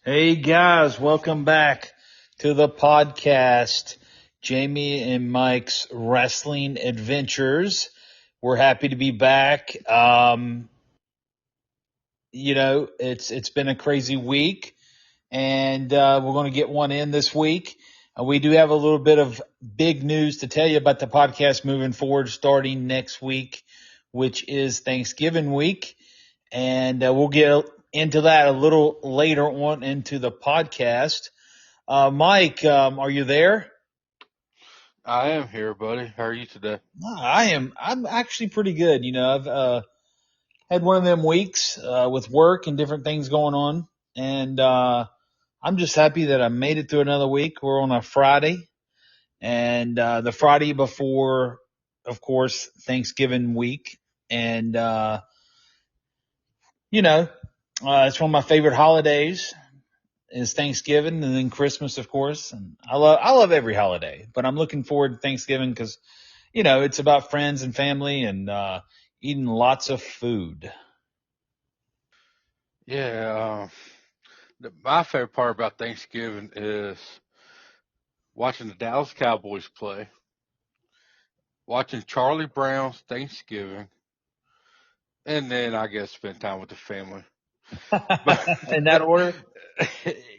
Hey guys, welcome back to the podcast, Jamie and Mike's Wrestling Adventures. We're happy to be back. It's been a crazy week, and we're going to get one in this week. We do have a little bit of big news to tell you about the podcast moving forward, starting next week, which is Thanksgiving week. And we'll get into that a little later on into the podcast. Mike, are you there? I am here, buddy. How are you today? I am. I'm actually pretty good. I've had one of them weeks with work and different things going on, and I'm just happy that I made it through another week. We're on a Friday, and the Friday before, of course, Thanksgiving week, and it's one of my favorite holidays. Is Thanksgiving and then Christmas, of course. And I love every holiday, but I'm looking forward to Thanksgiving because, it's about friends and family and, eating lots of food. Yeah, my favorite part about Thanksgiving is watching the Dallas Cowboys play, watching Charlie Brown's Thanksgiving, and then I guess spend time with the family. But In that order?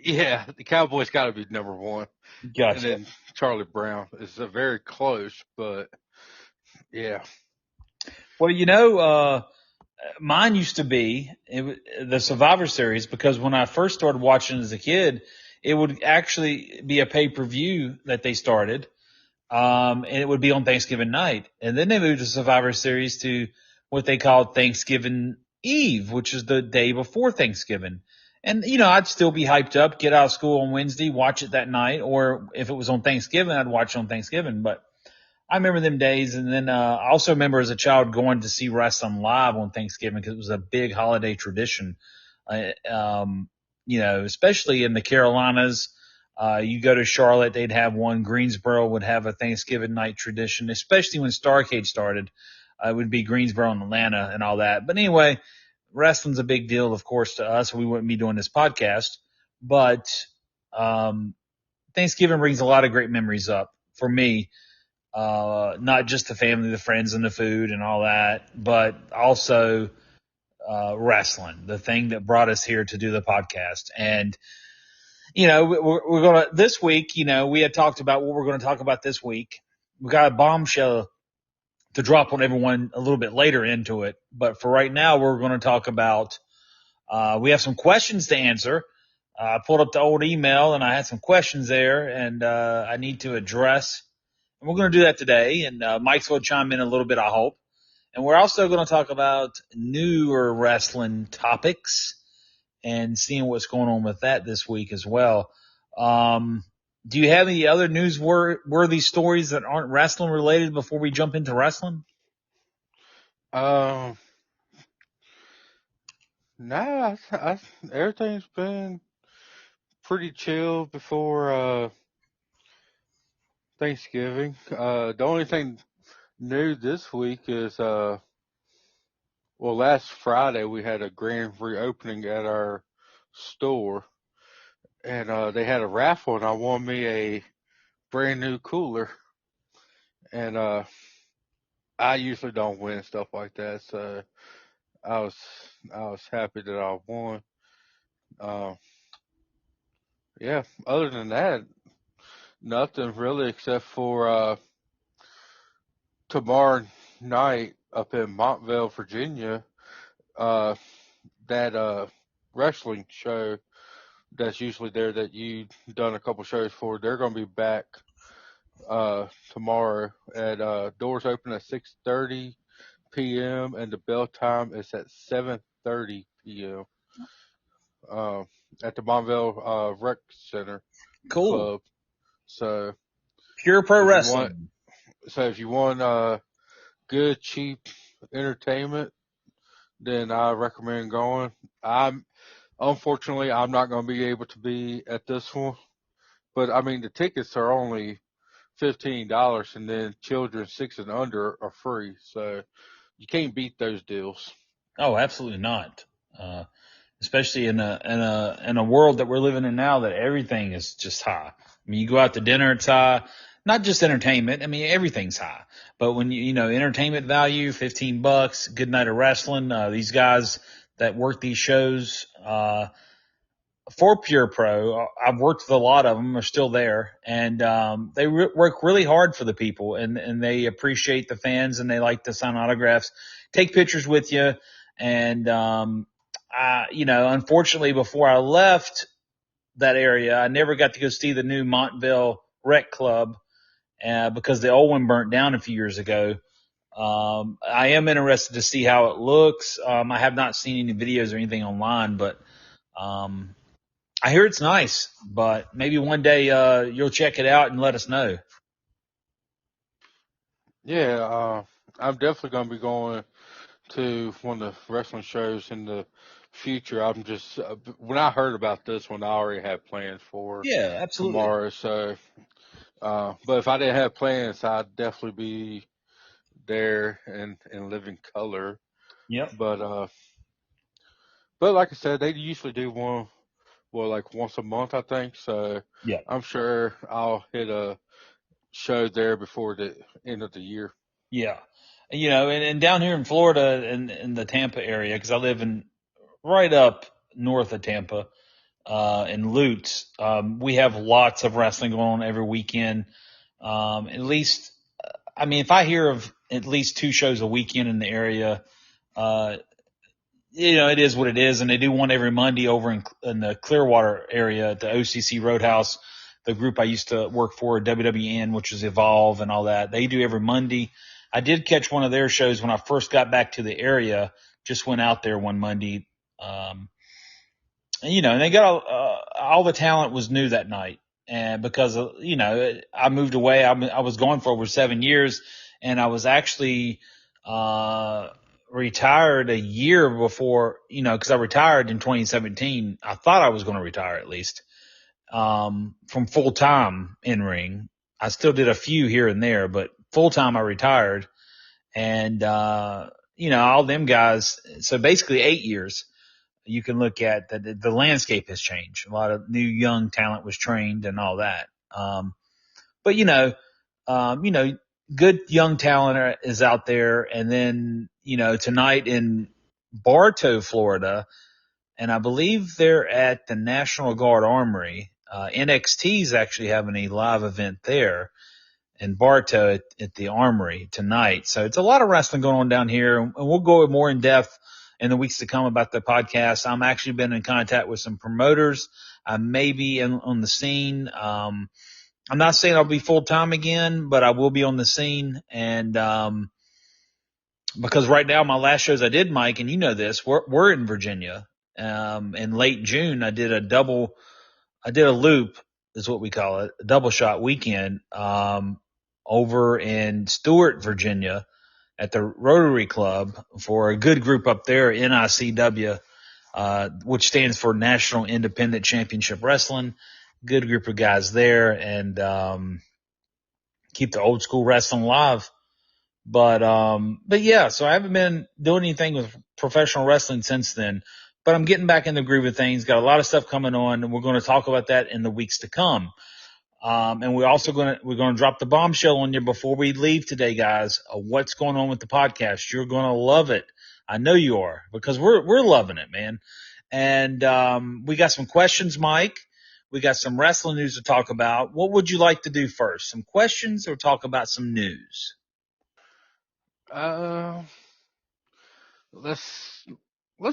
yeah, the Cowboys got to be number one, and Gotcha. then Charlie Brown is a very close, but yeah. Well, mine used to be the Survivor Series because when I first started watching as a kid, it would actually be a pay-per-view that they started. And it would be on Thanksgiving night. And then they moved the Survivor Series to what they called Thanksgiving Eve, which is the day before Thanksgiving. And, I'd still be hyped up, get out of school on Wednesday, watch it that night. Or if it was on Thanksgiving, I'd watch it on Thanksgiving. But I remember them days. And then I also remember as a child going to see wrestling live on Thanksgiving because it was a big holiday tradition. Especially in the Carolinas. You go to Charlotte, they'd have one. Greensboro would have a Thanksgiving night tradition, especially when Starrcade started. It would be Greensboro and Atlanta and all that. But anyway, wrestling's a big deal, of course, to us. We wouldn't be doing this podcast. But um, Thanksgiving brings a lot of great memories up for me. Not just the family, the friends, and the food and all that, but also wrestling, the thing that brought us here to do the podcast. And we're going to, this week, we had talked about what we're going to talk about this week. We got a bombshell to drop on everyone a little bit later into it. But for right now, we're going to talk about, we have some questions to answer. I pulled up the old email and I had some questions there and, I need to address. And we're going to do that today. And, Mike's going to chime in a little bit, I hope. And we're also going to talk about newer wrestling topics and seeing what's going on with that this week as well. Um, do you have any other newsworthy stories that aren't wrestling related before we jump into wrestling? Um, nah, everything's been pretty chill before Thanksgiving. The only thing new this week is well, last Friday we had a grand reopening at our store, and they had a raffle, and I won me a brand new cooler. And I usually don't win stuff like that, so I was I was happy that I won. Uh, yeah. Other than that, nothing really except for tomorrow night up in Montville, Virginia. Uh, that wrestling show that's usually there that you done a couple shows for. They're going to be back tomorrow at doors open at 6:30 p.m. and the bell time is at 7:30 p.m. Uh, at the Montville Rec Center Cool. Club. So Pure pro if you want, wrestling. if you want good cheap entertainment, then I recommend going. I'm Unfortunately, I'm not going to be able to be at this one, but I mean the tickets are only $15, and then children 6 and under are free, so you can't beat those deals. Oh, absolutely not. especially in a world that we're living in now that everything is just high. I mean, you go out to dinner, it's high. Not just entertainment. I mean, everything's high. But when entertainment value, $15, good night of wrestling. These guys that work these shows, for Pure Pro, I've worked with a lot of them. Are still there, and they work really hard for the people, and they appreciate the fans, and they like to sign autographs, take pictures with you, and unfortunately, before I left that area, I never got to go see the new Montville Rec Club because the old one burnt down a few years ago. I am interested to see how it looks. I have not seen any videos or anything online, but I hear it's nice, but maybe one day you'll check it out and let us know. Yeah, I'm definitely going to be going to one of the wrestling shows in the future. I'm just when I heard about this one, I already had plans for Yeah, absolutely. tomorrow. So, but if I didn't have plans, I'd definitely be there in living color. Yep. But like I said, they usually do one, well, like once a month, I think. So Yeah. I'm sure I'll hit a show there before the end of the year. Yeah. And down here in Florida in the Tampa area, because I live right up north of Tampa, in Lutz, we have lots of wrestling going on every weekend. At least, I mean, if I hear of at least 2 shows a weekend in the area, uh, it is what it is, and they do one every Monday over in the Clearwater area at the OCC Roadhouse, the group I used to work for, WWN, which is Evolve and all that. They do every Monday. I did catch one of their shows when I first got back to the area. Just went out there one Monday, and they got all the talent was new that night, and because I moved away, I was gone for over 7 years, and I was actually retired a year before, because I retired in 2017. I thought I was going to retire at least from full time in ring. I still did a few here and there, but full time I retired, and all them guys. So basically 8 years. You can look at that the landscape has changed. A lot of new young talent was trained and all that. But good young talent is out there. And then, tonight in Bartow, Florida, and I believe they're at the National Guard Armory. NXT is actually having a live event there in Bartow at the Armory tonight. So it's a lot of wrestling going on down here, and we'll go more in depth in the weeks to come about the podcast. I'm actually been in contact with some promoters. I may be on the scene. I'm not saying I'll be full time again, but I will be on the scene. And because right now my last shows I did, Mike, and you know this, we're in Virginia. In late June, I did a loop, is what we call it, a double shot weekend, over in Stewart, Virginia, at the Rotary Club for a good group up there, NICW, which stands for National Independent Championship Wrestling. Good group of guys there, and keep the old school wrestling alive. But yeah, so I haven't been doing anything with professional wrestling since then. But I'm getting back in the groove of things. Got a lot of stuff coming on, and we're going to talk about that in the weeks to come. And we're going to drop the bombshell on you before we leave today, guys. What's going on with the podcast? You're going to love it. I know you are, because we're loving it, man. And we got some questions, Mike. We got some wrestling news to talk about. What would you like to do first? Some questions or talk about some news? Let's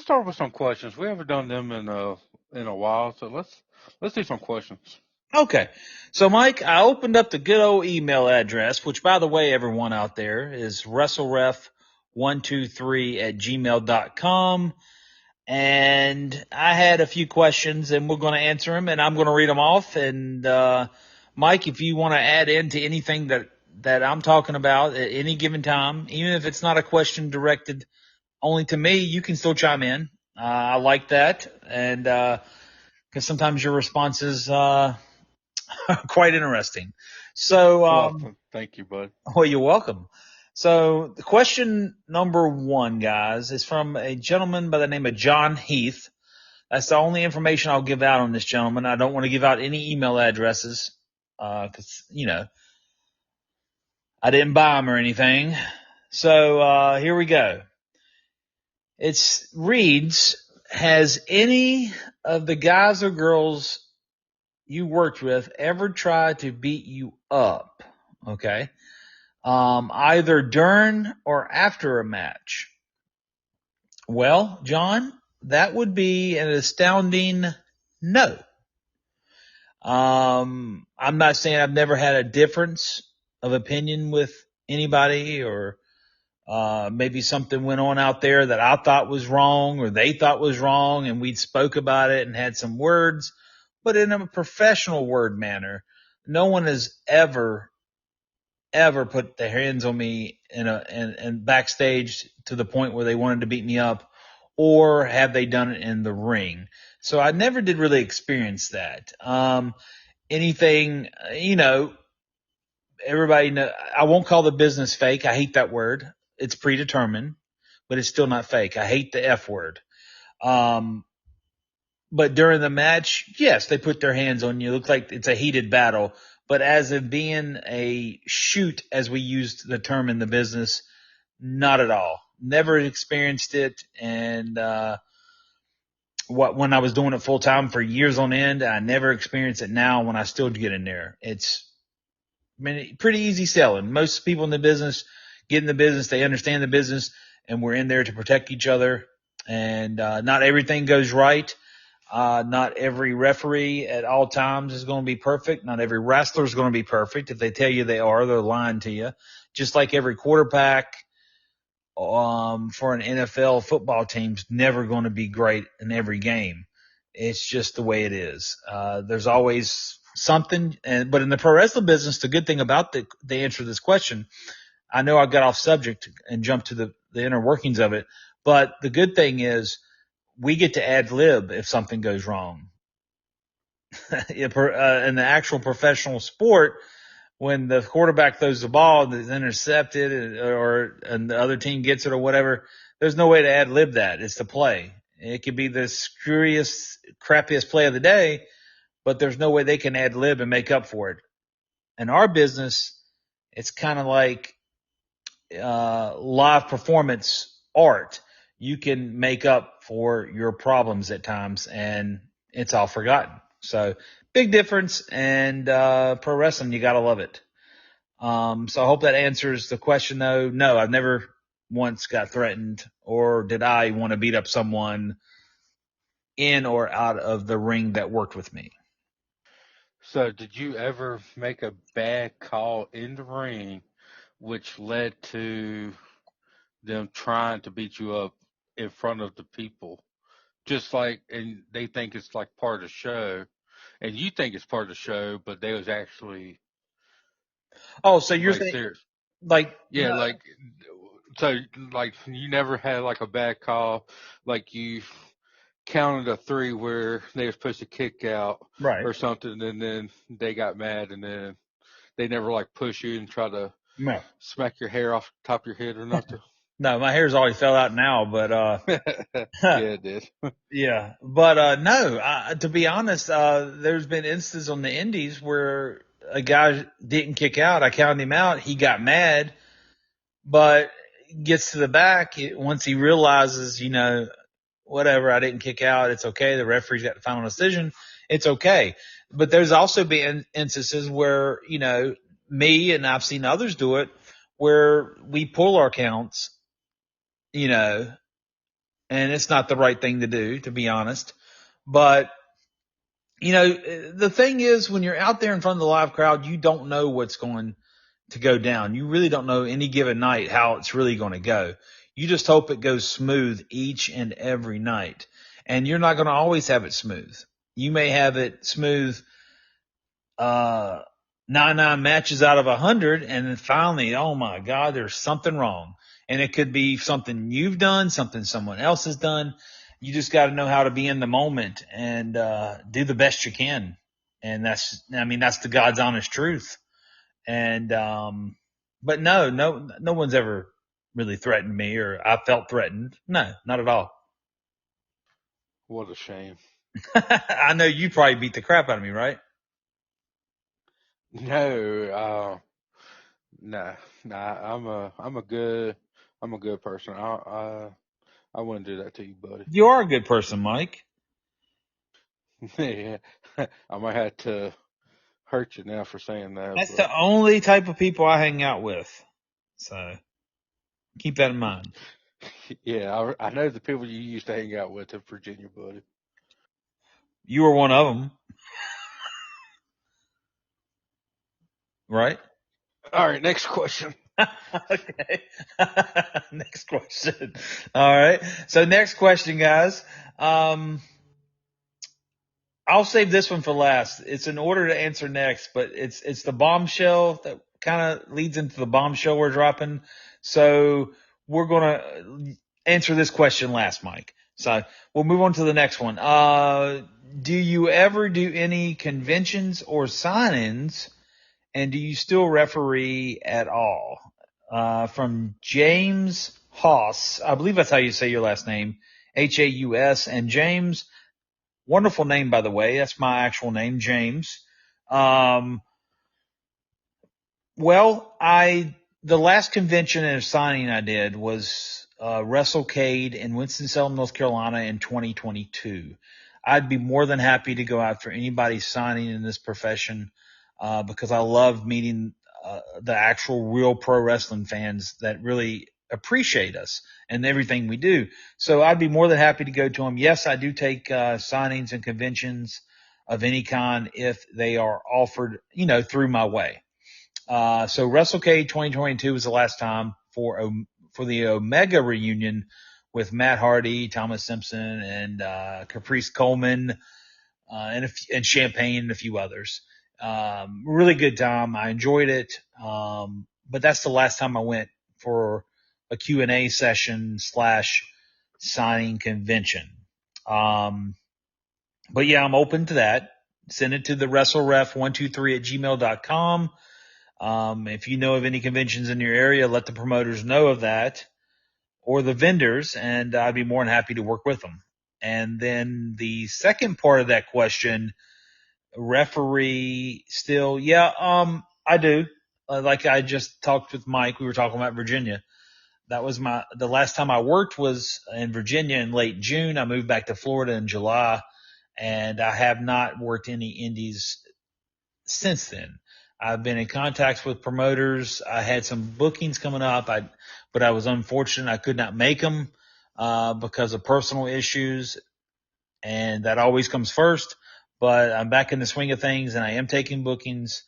start with some questions. We haven't done them in a while, so let's do some questions. Okay. So, Mike, I opened up the good old email address, which, by the way, everyone out there, is WrestleRef123@gmail.com. And I had a few questions, and we're going to answer them, and I'm going to read them off. And Mike, if you want to add into anything that I'm talking about at any given time, even if it's not a question directed only to me, you can still chime in. I like that, and because sometimes your responses quite interesting. So, Thank you, bud. well, you're welcome. So the question number 1, guys, is from a gentleman by the name of John Heath. That's the only information I'll give out on this gentleman. I don't want to give out any email addresses because, I didn't buy them or anything. So here we go. It reads, has any of the guys or girls you worked with ever tried to beat you up? Okay. Either during or after a match. Well, John, that would be an astounding no. I'm not saying I've never had a difference of opinion with anybody, or maybe something went on out there that I thought was wrong or they thought was wrong, and we'd spoke about it and had some words, but in a professional word manner. No one has ever put their hands on me and backstage to the point where they wanted to beat me up, or have they done it in the ring. So I never did really experience that. Anything, everybody know, I won't call the business fake. I hate that word. It's predetermined, but it's still not fake. I hate the F word. But during the match, yes, they put their hands on you. It looks like it's a heated battle. But as of being a shoot, as we used the term in the business, not at all. Never experienced it. And when I was doing it full time for years on end, I never experienced it now when I still get in there. It's pretty easy selling. Most people in the business get in the business. They understand the business, and we're in there to protect each other. And not everything goes right. Not every referee at all times is going to be perfect. Not every wrestler is going to be perfect. If they tell you they are, they're lying to you. Just like every quarterback for an NFL football team's never going to be great in every game. It's just the way it is. There's always something. But in the pro wrestling business, the good thing about the answer to this question, I know I got off subject and jumped to the inner workings of it, but the good thing is we get to ad lib if something goes wrong. In the actual professional sport, when the quarterback throws the ball and it's intercepted, and the other team gets it or whatever, there's no way to ad lib that. It's the play. It could be the screwiest, crappiest play of the day, but there's no way they can ad lib and make up for it. In our business, it's kind of like live performance art. You can make up for your problems at times, and it's all forgotten. So big difference. And pro wrestling, you got to love it. So I hope that answers the question, though. No, I've never once got threatened, or did I want to beat up someone in or out of the ring that worked with me. So, did you ever make a bad call in the ring, which led to them trying to beat you up in front of the people? Just like, and they think it's like part of the show, and you think it's part of the show, but they was actually Oh, so you're like saying serious. like Yeah, so like you never had like a bad call, like you counted a three where they were supposed to kick out right? or something, and then they got mad, and then they never like push you and try to No, smack your hair off the top of your head or nothing. no, my hair's already fell out now, but Yeah, it did. yeah, but no. To be honest, there's been instances on the indies where a guy didn't kick out. I counted him out. He got mad, but gets to the back once he realizes, whatever, I didn't kick out. It's okay. The referee's got the final decision. It's okay. But there's also been instances where, me and I've seen others do it, where we pull our counts, and it's not the right thing to do, to be honest. But, the thing is, when you're out there in front of the live crowd, you don't know what's going to go down. You really don't know any given night how it's really going to go. You just hope it goes smooth each and every night. And you're not going to always have it smooth. You may have it smooth 99 matches out of 100, and then finally, oh my God, there's something wrong. And it could be something you've done, something someone else has done. You just got to know how to be in the moment and do the best you can. And that's the God's honest truth. And but no one's ever really threatened me, or I felt threatened. No, not at all. What a shame. I know you probably beat the crap out of me, right? No, nah, I'm a good person. I wouldn't do that to you, buddy. You are a good person, Mike. Yeah, I might have to hurt you now for saying that, That's but the only type of people I hang out with. So keep that in mind. yeah, I know the people you used to hang out with in Virginia, buddy. You were one of them, right? All right, next question. Okay. Next question. All right. So next question, guys. I'll save this one for last. It's in order to answer next, but it's the bombshell that kind of leads into the bombshell we're dropping. So we're gonna answer this question last, Mike. So we'll move on to the next one. Do you ever do any conventions or sign-ins, and do you still referee at all? From James Haas, I believe that's how you say your last name, Haus, and James. Wonderful name, by the way. That's my actual name, James. Um, well, the last convention and signing I did was WrestleCade in Winston-Salem, North Carolina in 2022. I'd be more than happy to go out for anybody signing in this profession because I love meeting the actual real pro wrestling fans that really appreciate us and everything we do. So I'd be more than happy to go to them. Yes, I do take signings and conventions of any kind if they are offered, through my way. So WrestleCade 2022 was the last time for the Omega reunion with Matt Hardy, Thomas Simpson, and Caprice Coleman, and Champagne and a few others. Really good time. I enjoyed it. But that's the last time I went for a Q&A session / signing convention. But yeah, I'm open to that. Send it to the WrestleRef123@gmail.com. If you know of any conventions in your area, let the promoters know of that or the vendors, and I'd be more than happy to work with them. And then the second part of that question, referee still, yeah, I do. Like I just talked with Mike, we were talking about Virginia. That was the last time I worked was in Virginia in late June. I moved back to Florida in July, and I have not worked any indies since then. I've been in contact with promoters. I had some bookings coming up, but I was unfortunate I could not make them because of personal issues, and that always comes first. But I'm back in the swing of things, and I am taking bookings.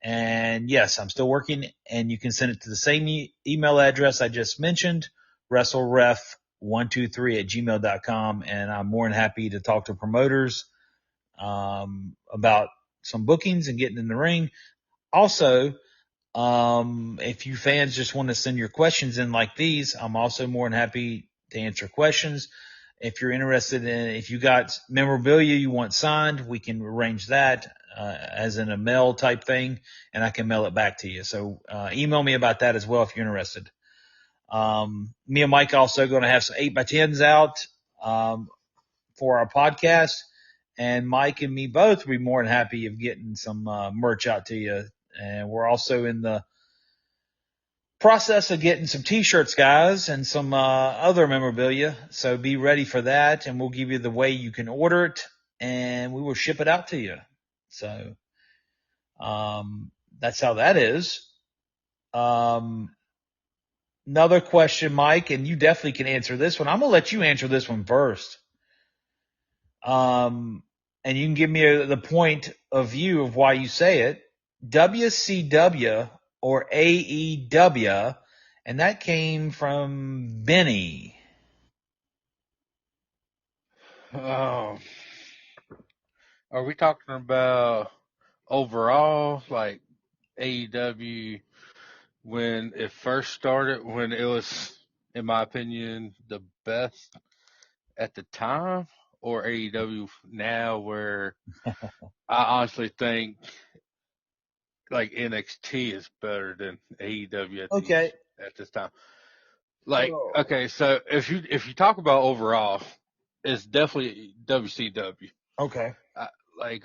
And yes, I'm still working, and you can send it to the same email address I just mentioned, WrestleRef123@gmail.com, and I'm more than happy to talk to promoters about some bookings and getting in the ring. Also, if you fans just want to send your questions in like these, I'm also more than happy to answer questions. If you're interested if you got memorabilia you want signed, we can arrange that as in a mail type thing, and I can mail it back to you. So email me about that as well if you're interested. Me and Mike also going to have some 8x10s out for our podcast, and Mike and me both will be more than happy of getting some merch out to you. And we're also in the process of getting some t-shirts, guys, and some other memorabilia. So be ready for that, and we'll give you the way you can order it, and we will ship it out to you. So that's how that is. Another question, Mike, and you definitely can answer this one. I'm going to let you answer this one first. And you can give me the point of view of why you say it. WCW or AEW, and that came from Benny. Um, are we talking about overall, like AEW when it first started, when it was, in my opinion, the best at the time, or AEW now, where I honestly think like NXT is better than AEW Okay. at this time? Like, Oh. okay, so if you talk about overall, it's definitely WCW. Okay. Like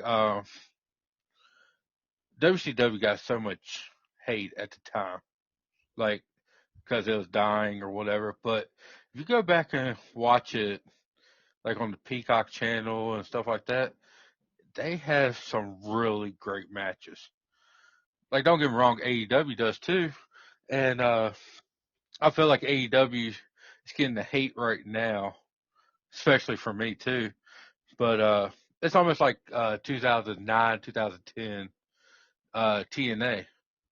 WCW got so much hate at the time, like because it was dying or whatever. But if you go back and watch it, like on the Peacock channel and stuff like that, they have some really great matches. Like, don't get me wrong, AEW does too, and I feel like AEW is getting the hate right now, especially for me too. But it's almost like 2009, 2010 TNA.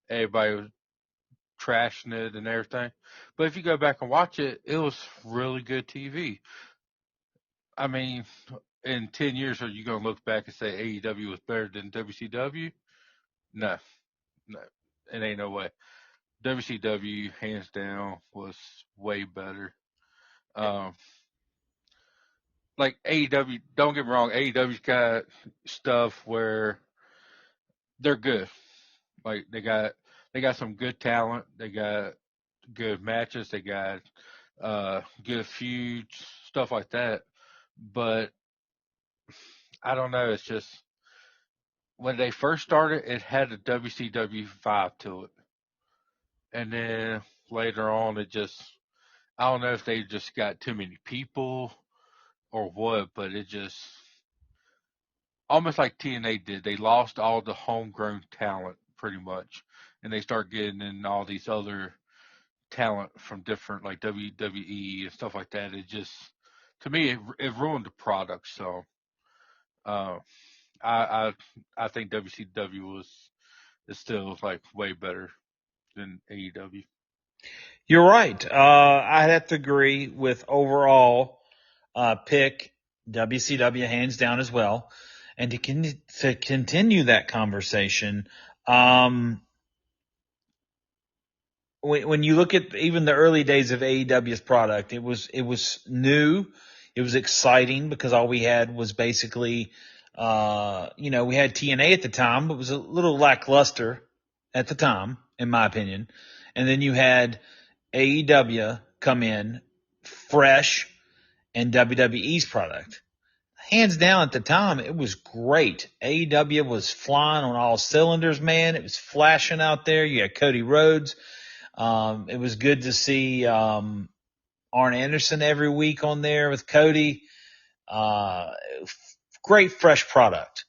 Everybody was trashing it and everything. But if you go back and watch it, it was really good TV. I mean, in 10 years, are you going to look back and say AEW was better than WCW? No, no, it ain't no way. WCW, hands down, was way better. Um, like AEW, don't get me wrong, AEW's got stuff where they're good. Like they got some good talent. They got good matches. They got good feuds, stuff like that. But I don't know. It's just when they first started, it had a WCW vibe to it, and then later on, it just I don't know if they just got too many people or what, but it just almost like TNA did. They lost all the homegrown talent pretty much, and they start getting in all these other talent from different like WWE and stuff like that. It just to me it ruined the product. So uh, I I think WCW is still like way better than AEW. You're right. I'd have to agree with overall pick WCW hands down as well. And to continue that conversation, um, when you look at even the early days of AEW's product, it was new, it was exciting because all we had was basically, we had TNA at the time, but it was a little lackluster at the time, in my opinion. And then you had AEW come in fresh and WWE's product. Hands down at the time, it was great. AEW was flying on all cylinders, man. It was flashing out there. You had Cody Rhodes. It was good to see Arn Anderson every week on there with Cody. Uh, Great fresh product.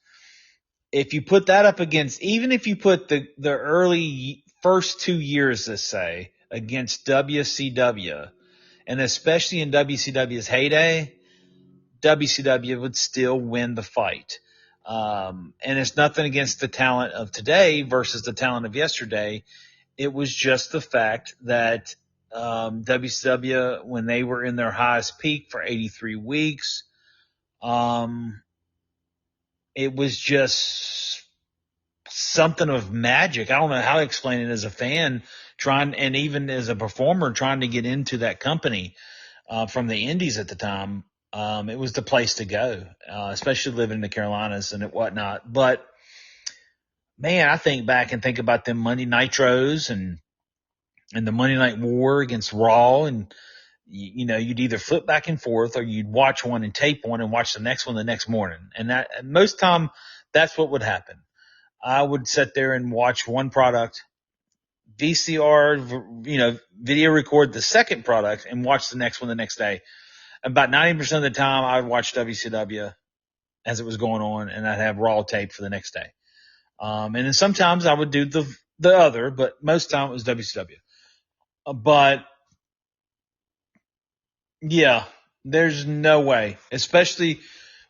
If you put that up against, even if you put the early first 2 years, let's say, against WCW, and especially in WCW's heyday, WCW would still win the fight. And it's nothing against the talent of today versus the talent of yesterday. It was just the fact that WCW, when they were in their highest peak for 83 weeks, it was just something of magic. I don't know how to explain it as a fan trying, and even as a performer trying to get into that company from the Indies at the time. It was the place to go, especially living in the Carolinas and whatnot. But man, I think back and think about them Monday Nitros and the Monday Night War against Raw, and you'd either flip back and forth or you'd watch one and tape one and watch the next one the next morning. And that most time that's what would happen. I would sit there and watch one product, VCR, video record the second product and watch the next one the next day. About 90% of the time I would watch WCW as it was going on, and I'd have Raw tape for the next day. And then sometimes I would do the other, but most time it was WCW. But yeah, there's no way, especially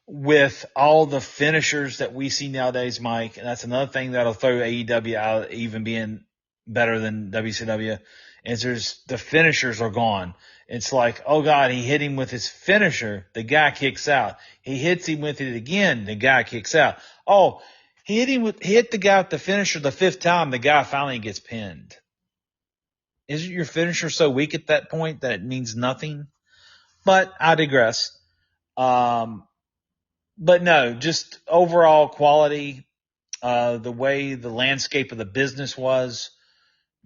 with all the finishers that we see nowadays, Mike. And that's another thing that'll throw AEW out even being better than WCW is the finishers are gone. It's like, oh God, he hit him with his finisher. The guy kicks out. He hits him with it again. The guy kicks out. Oh, he hit the guy with the finisher the fifth time. The guy finally gets pinned. Isn't your finisher so weak at that point that it means nothing? But I digress. But no, just overall quality, the way the landscape of the business was,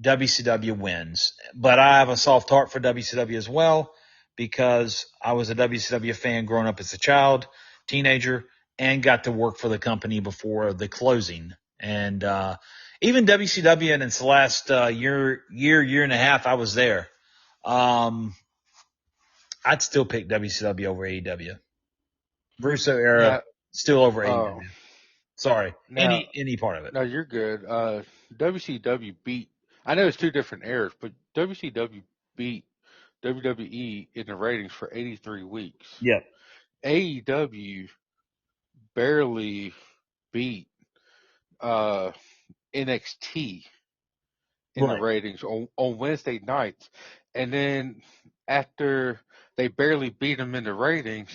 WCW wins. But I have a soft heart for WCW as well because I was a WCW fan growing up as a child, teenager, and got to work for the company before the closing. And even WCW, and it's the last year and a half I was there, I'd still pick WCW over AEW. Russo era, Now, still over uh, AEW. Sorry, now, any part of it. no, you're good. WCW beat. I know it's two different eras, but WCW beat WWE in the ratings for 83 weeks. Yep. AEW barely beat NXT in the Right. ratings on Wednesday nights. And then after they barely beat them in the ratings,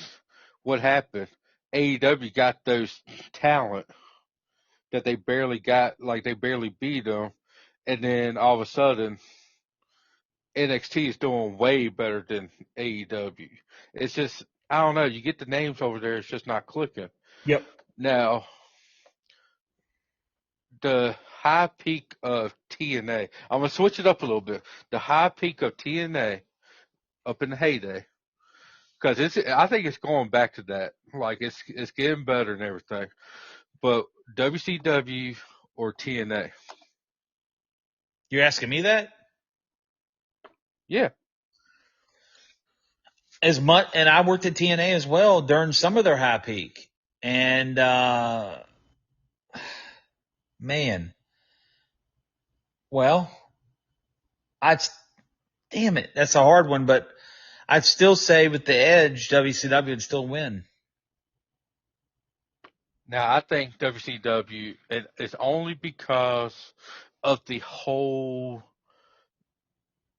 what happened? AEW got those talent that they barely got, like they barely beat them. And then all of a sudden, NXT is doing way better than AEW. It's just, I don't know, you get the names over there, it's just not clicking. Yep. Now, the high peak of TNA, I'm going to switch it up a little bit. The high peak of TNA up in the heyday, because I think it's going back to that. Like it's getting better and everything. But WCW or TNA? You're asking me that? Yeah. As much, and I worked at TNA as well during some of their high peak. And man, well, I'd damn it, that's a hard one, but I'd still say with the edge, WCW would still win. Now I think WCW, it's only because of the whole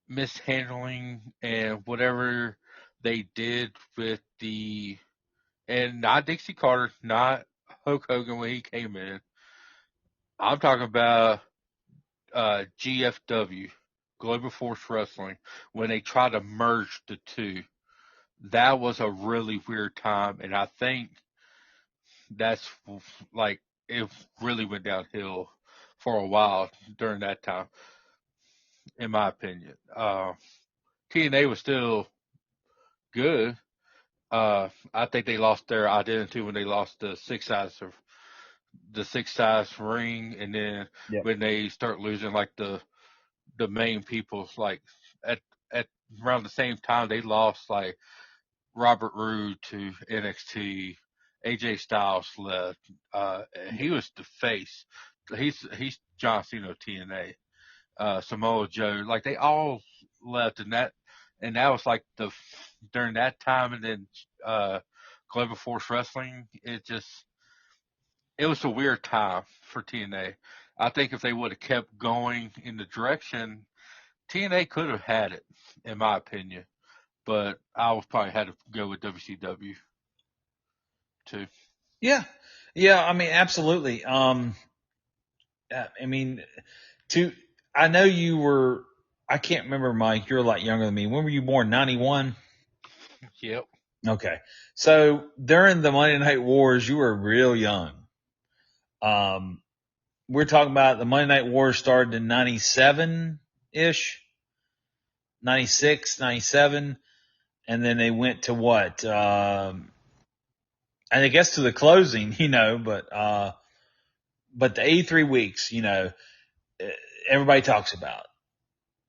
mishandling and whatever they did with and not Dixie Carter, not Hulk Hogan when he came in. I'm talking about GFW, Global Force Wrestling, when they tried to merge the two. That was a really weird time, and I think that's like it really went downhill for a while during that time, in my opinion. TNA was still good. I think they lost their identity when they lost the six size ring, and then Yep. when they start losing like the main people, like at at around the same time they lost like Robert Roode to NXT. AJ Styles left. He was the face. He's John Cena of TNA. Samoa Joe, like they all left, and that was like during that time, and then Global Force Wrestling. It was a weird time for TNA. I think if they would have kept going in the direction, TNA could have had it, in my opinion. But I would probably had to go with WCW too. Yeah. Yeah. I mean, absolutely. I mean, I know you were, I can't remember, Mike, you're a lot younger than me. When were you born? 91? Yep. Okay. So during the Monday Night Wars, you were real young. We're talking about the Monday Night Wars started in 97 ish, 96, 97. And then they went to what? And I guess to the closing, but the 83 weeks, everybody talks about.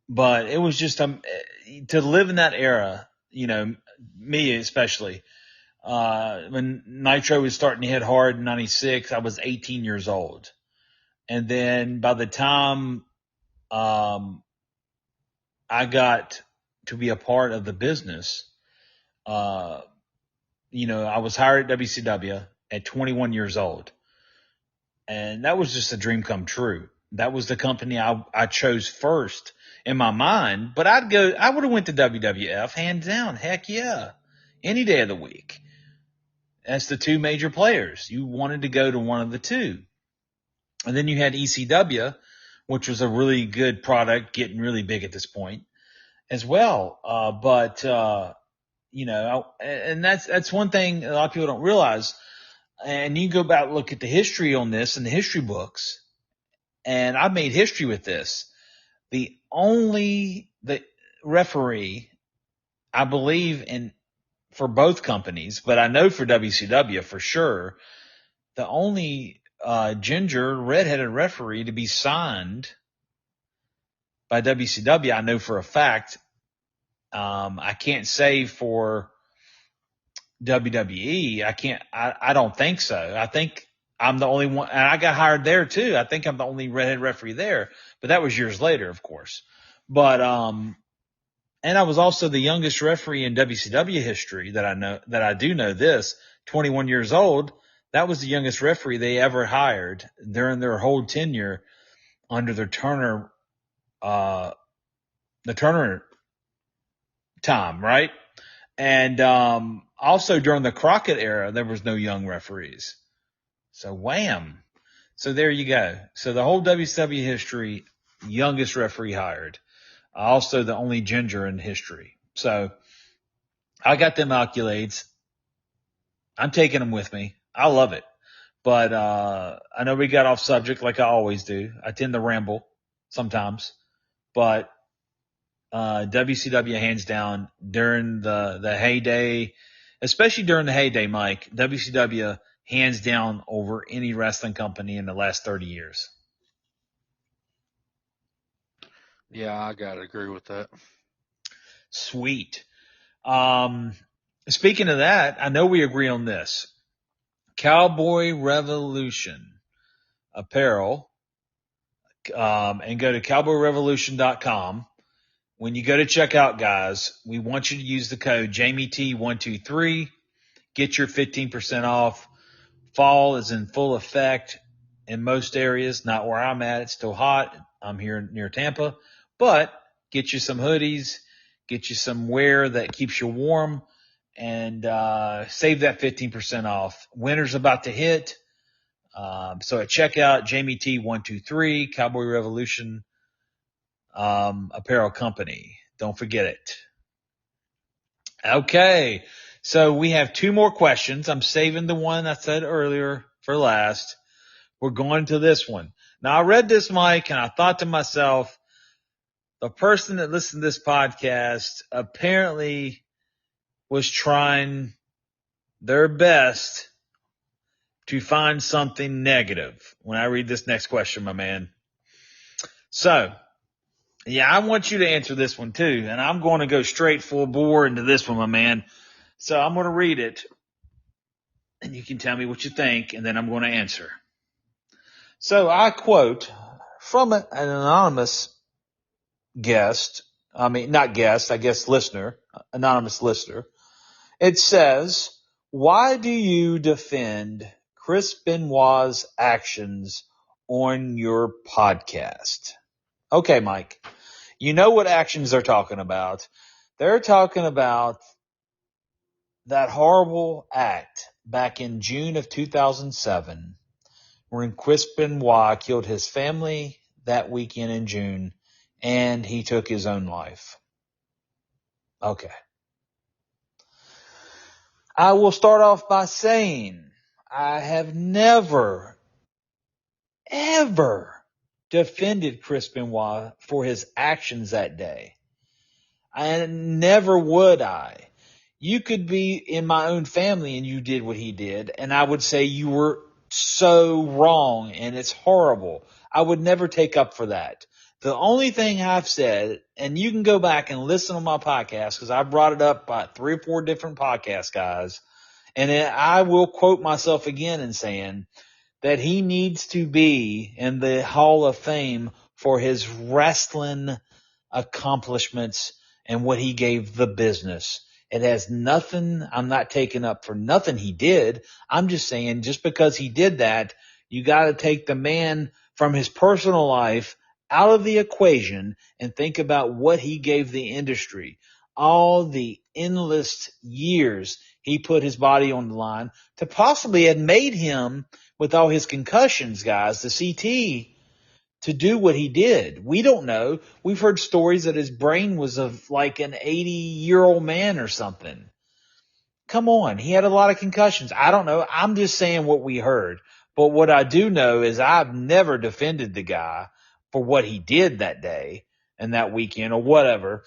But it was just to live in that era, me especially. When Nitro was starting to hit hard in '96, I was 18 years old, and then by the time I got to be a part of the business, I was hired at WCW at 21 years old, and that was just a dream come true. That was the company I chose first in my mind, but I would have went to WWF hands down. Heck yeah. Any day of the week. That's the two major players. You wanted to go to one of the two. And then you had ECW, which was a really good product, getting really big at this point as well. And that's one thing a lot of people don't realize. And you go back and look at the history on this in the history books. And I made history with this. The referee I believe for both companies, but I know for WCW for sure, the only ginger redheaded referee to be signed by WCW, I know for a fact. I can't say for WWE. I don't think so. I think I'm the only one, and I got hired there too. I think I'm the only redhead referee there, but that was years later, of course. But, and I was also the youngest referee in WCW history that I do know this, 21 years old. That was the youngest referee they ever hired during their whole tenure under the Turner time, right? And also during the Crockett era, there was no young referees. So wham. So there you go. So the whole WCW history, youngest referee hired. Also the only ginger in history. So I got them accolades. I'm taking them with me. I love it. But I know we got off subject like I always do. I tend to ramble sometimes. But WCW hands down during the heyday, especially during the heyday, Mike, WCW hands down over any wrestling company in the last 30 years. Yeah, I gotta agree with that. Sweet. Speaking of that, I know we agree on this. Cowboy Revolution apparel, and go to cowboyrevolution.com. When you go to checkout, guys, we want you to use the code JamieT123. Get your 15% off. Fall is in full effect in most areas, not where I'm at. It's still hot. I'm here near Tampa. But get you some hoodies, get you some wear that keeps you warm, and save that 15% off. Winter's about to hit. So at checkout, JamieT123, Cowboy Revolution Apparel Company. Don't forget it. Okay. So we have two more questions. I'm saving the one I said earlier for last. We're going to this one. Now I read this, Mike, and I thought to myself, the person that listened to this podcast apparently was trying their best to find something negative when I read this next question, my man. So, yeah, I want you to answer this one too, and I'm going to go straight full bore into this one, my man. So I'm going to read it, and you can tell me what you think, and then I'm going to answer. So I quote from an anonymous guest, not guest, I guess listener, anonymous listener. It says, why do you defend Chris Benoit's actions on your podcast? Okay, Mike, you know what actions they're talking about. They're talking about that horrible act back in June of 2007 when Chris Benoit killed his family that weekend in June and he took his own life. Okay. I will start off by saying I have never, ever defended Chris Benoit for his actions that day. And never would I. You could be in my own family and you did what he did, and I would say you were so wrong and it's horrible. I would never take up for that. The only thing I've said, and you can go back and listen to my podcast because I brought it up by 3 or 4 different podcast guys, and I will quote myself again in saying that he needs to be in the Hall of Fame for his wrestling accomplishments and what he gave the business. It has nothing, I'm not taking up for nothing he did. I'm just saying just because he did that, you got to take the man from his personal life out of the equation and think about what he gave the industry. All the endless years he put his body on the line to possibly have made him, with all his concussions, guys, the CT, to do what he did. We don't know. We've heard stories that his brain was of like an 80-year-old man or something. Come on. He had a lot of concussions. I don't know. I'm just saying what we heard. But what I do know is I've never defended the guy for what he did that day and that weekend or whatever.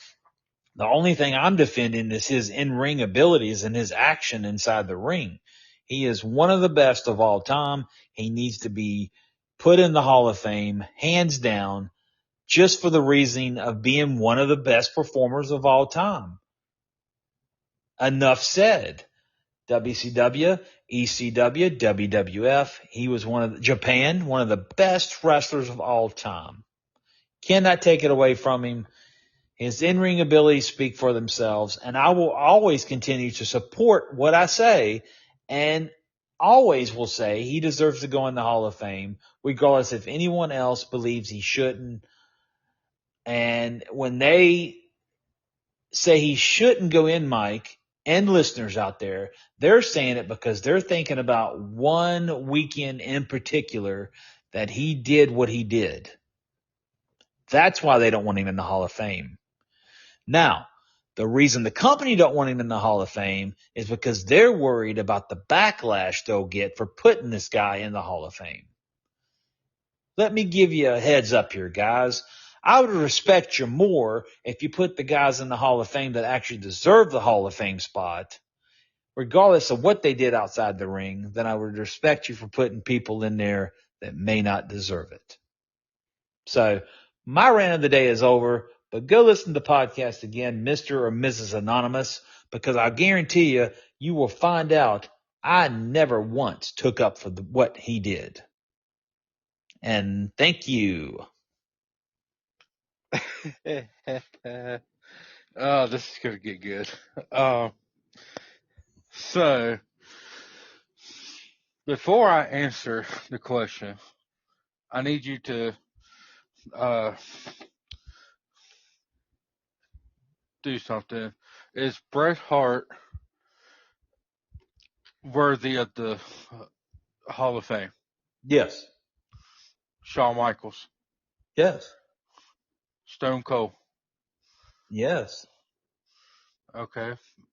The only thing I'm defending is his in-ring abilities and his action inside the ring. He is one of the best of all time. He needs to be put in the Hall of Fame, hands down, just for the reason of being one of the best performers of all time. Enough said. WCW, ECW, WWF. He was Japan, one of the best wrestlers of all time. Cannot take it away from him. His in-ring abilities speak for themselves, and I will always continue to support what I say, and always will say he deserves to go in the Hall of Fame, regardless if anyone else believes he shouldn't. And when they say he shouldn't go in, Mike, and listeners out there, they're saying it because they're thinking about one weekend in particular that he did what he did. That's why they don't want him in the Hall of Fame. Now, the reason the company don't want him in the Hall of Fame is because they're worried about the backlash they'll get for putting this guy in the Hall of Fame. Let me give you a heads up here, guys. I would respect you more if you put the guys in the Hall of Fame that actually deserve the Hall of Fame spot, regardless of what they did outside the ring, than I would respect you for putting people in there that may not deserve it. So my rant of the day is over, but go listen to the podcast again, Mr. or Mrs. Anonymous, because I guarantee you, you will find out I never once took up for what he did. And thank you. Oh, this is going to get good. So, before I answer the question, I need you to do something. Is Bret Hart worthy of the Hall of Fame? Yes. Shawn Michaels. Yes. Stone Cold. Yes. Okay.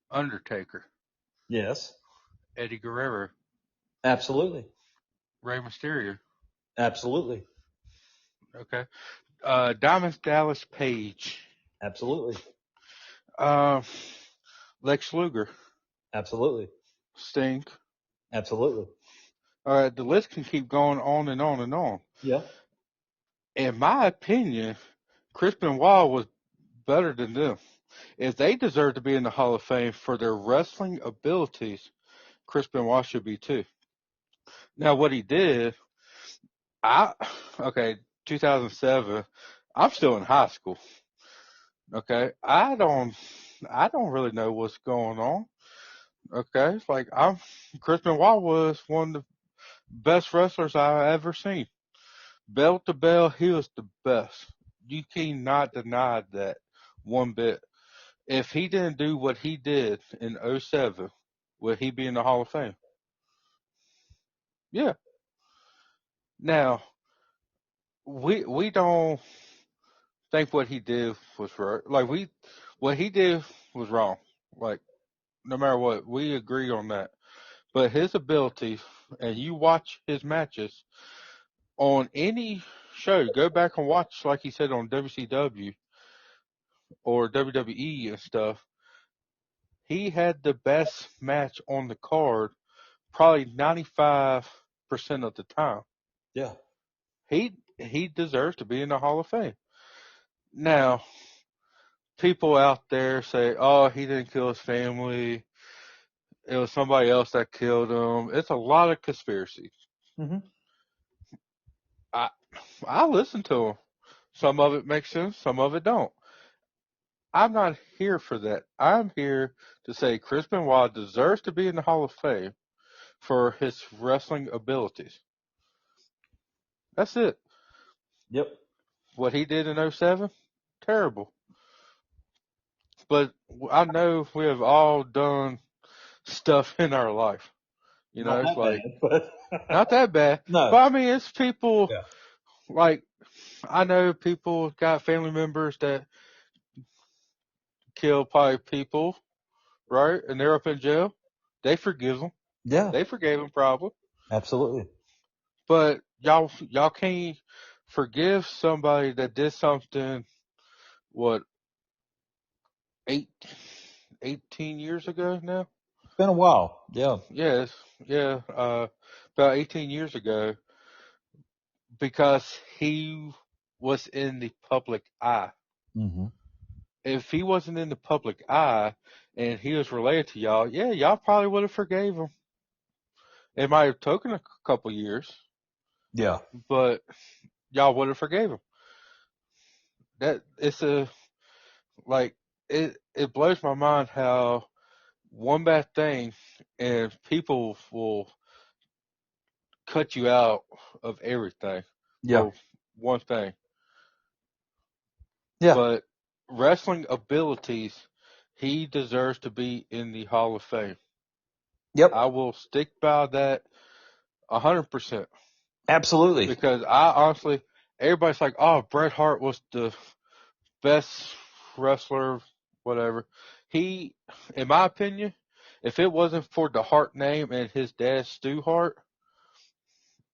Undertaker. Yes. Eddie Guerrero. Absolutely. Rey Mysterio. Absolutely. Okay. Diamond Dallas Page. Absolutely. Lex Luger. Absolutely. Sting. Absolutely. All right, the list can keep going on and on and on. Yeah. In my opinion, Chris Benoit was better than them. If they deserve to be in the Hall of Fame for their wrestling abilities, Chris Benoit should be too. Now, what he did, 2007, I'm still in high school. Okay, I don't really know what's going on. Okay, it's like Chris Benoit was one of the best wrestlers I ever seen. Bell to bell, he was the best. You cannot deny that one bit. If he didn't do what he did in 07, would he be in the Hall of Fame? Yeah. Now, we don't think what he did was right. Like what he did was wrong. Like no matter what, we agree on that. But his ability, and you watch his matches on any show, go back and watch, like he said, on WCW or WWE and stuff. He had the best match on the card probably 95% of the time. Yeah. He deserves to be in the Hall of Fame. Now, people out there say, "Oh, he didn't kill his family. It was somebody else that killed him." It's a lot of conspiracy. Mm-hmm. I listen to them. Some of it makes sense, some of it don't. I'm not here for that. I'm here to say Chris Benoit deserves to be in the Hall of Fame for his wrestling abilities. That's it. Yep. What he did in 07, terrible. But I know we have all done stuff in our life. You know, Not it's that like, bad, but not that bad. no. But I mean, it's people, Yeah. like, I know people got family members that kill probably people, right? And they're up in jail. They forgive them. Yeah. They forgave him probably. Absolutely. But y'all can't forgive somebody that did something, what, eight, 18 years ago now. It's been a while. Yeah. Yes, yeah, about 18 years ago, because he was in the public eye. Mm-hmm. If he wasn't in the public eye and he was related to y'all, yeah, y'all probably would have forgave him. It might have taken a couple years, Yeah. but y'all would have forgave him. That it's a like it blows my mind how one bad thing and people will cut you out of everything Yeah. for one thing. Yeah. But wrestling abilities, he deserves to be in the Hall of Fame. Yep. I will stick by that 100%, Absolutely. because I honestly, everybody's like, oh, Bret Hart was the best wrestler, whatever. He, in my opinion, if it wasn't for the Hart name and his dad, Stu Hart,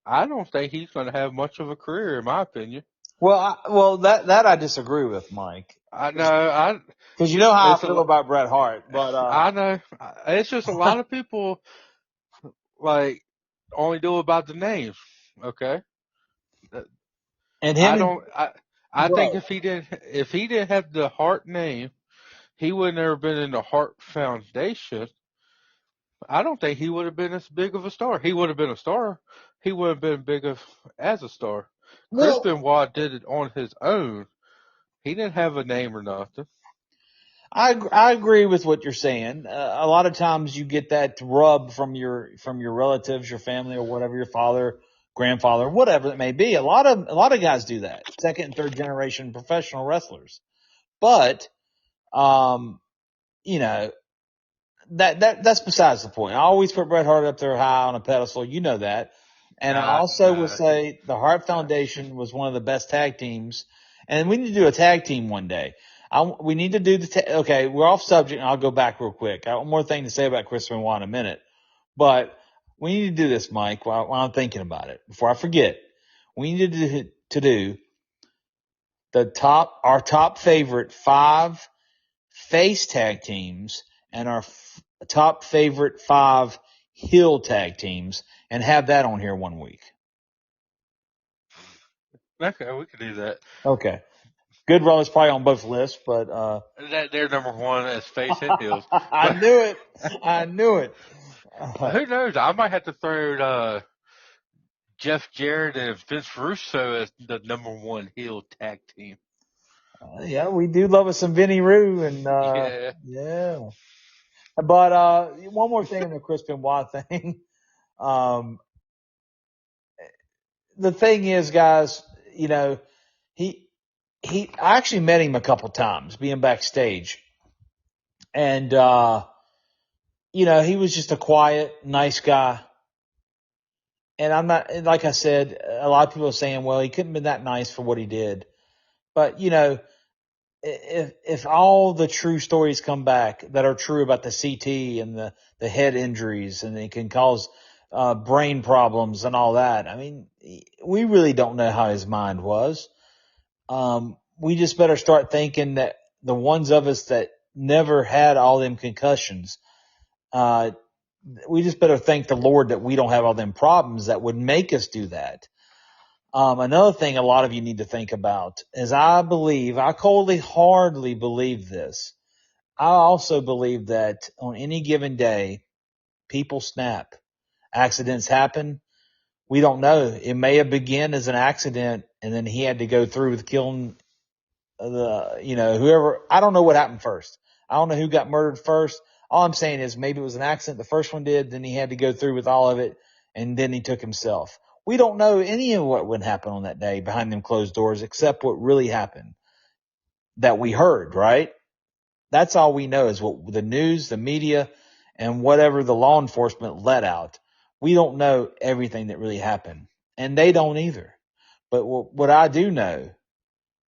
I don't think he's going to have much of a career, in my opinion. Well, that I disagree with, Mike. I know, Because you know how I it's feel about Bret Hart, but I know, it's just a lot of people like only know about the names. Okay, and him I and don't. I think right. if he didn't have the Hart name, he would have never been in the Hart Foundation. I don't think he would have been as big of a star. He would have been a star. He would have been big as a star. Chris Well, Benoit did it on his own. He didn't have a name or nothing. I agree with what you're saying. A lot of times you get that rub from your relatives, your family, or whatever, your father, grandfather, whatever it may be. A lot of guys do that. Second and third generation professional wrestlers, but um, you know that's besides the point. I always put Bret Hart up there high on a pedestal. You know that. And I also will Nah. say the Hart Foundation was one of the best tag teams. And we need to do a tag team one day. We need to do okay, we're off subject and I'll go back real quick. I have one more thing to say about Chris Benoit in a minute, but we need to do this, Mike, while I'm thinking about it. Before I forget, we need to do our top favorite 5 face tag teams and our top favorite 5 heel tag teams and have that on here one week. Okay, we could do that. Okay. Goodwill is probably on both lists, but They're number one as face and heels. I knew it. I knew it. Who knows? I might have to throw Jeff Jarrett and Vince Russo as the number one heel tag team. Yeah, we do love us some Vinny Roo and Yeah. yeah. But one more thing on the Chris Benoit thing. Um, the thing is, guys, you know, I actually met him a couple times being backstage. And you know, he was just a quiet, nice guy. And I'm not, like I said, a lot of people are saying, well, he couldn't have been that nice for what he did. But, you know, if all the true stories come back that are true about the CT and the head injuries and it can cause brain problems and all that, I mean, we really don't know how his mind was. We just better start thinking that the ones of us that never had all them concussions, we just better thank the Lord that we don't have all them problems that would make us do that. Another thing a lot of you need to think about is I coldly, hardly believe this. I also believe that on any given day, people snap. Accidents happen. We don't know. It may have begun as an accident and then he had to go through with killing whoever. I don't know what happened first. I don't know who got murdered first. All I'm saying is maybe it was an accident. The first one did, then he had to go through with all of it, and then he took himself. We don't know any of what would happen on that day behind them closed doors except what really happened that we heard, right? That's all we know is what the news, the media, and whatever the law enforcement let out. We don't know everything that really happened, and they don't either. But what I do know,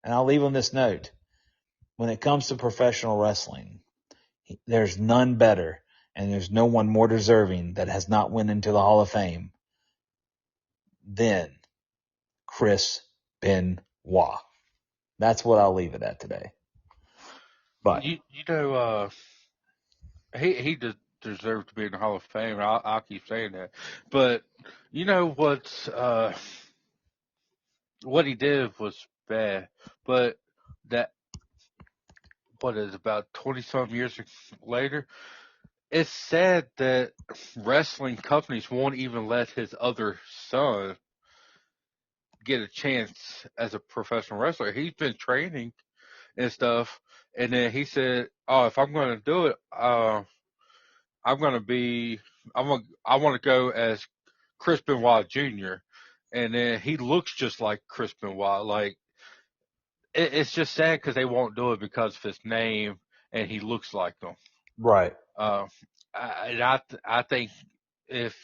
and I'll leave on this note, when it comes to professional wrestling, there's none better and there's no one more deserving that has not went into the Hall of Fame than Chris Benoit. That's what I'll leave it at today. But You know, he deserved to be in the Hall of Fame. I'll keep saying that. But you know what he did was bad. But that what is about 20 some years later, it's sad that wrestling companies won't even let his other son get a chance as a professional wrestler. He's been training and stuff, and then he said, "Oh, if I'm going to do it, I'm going to be, I want to go as Chris Benoit Jr." And then he looks just like Chris Benoit. Like it's just sad because they won't do it because of his name and he looks like him. right, Uh, I think if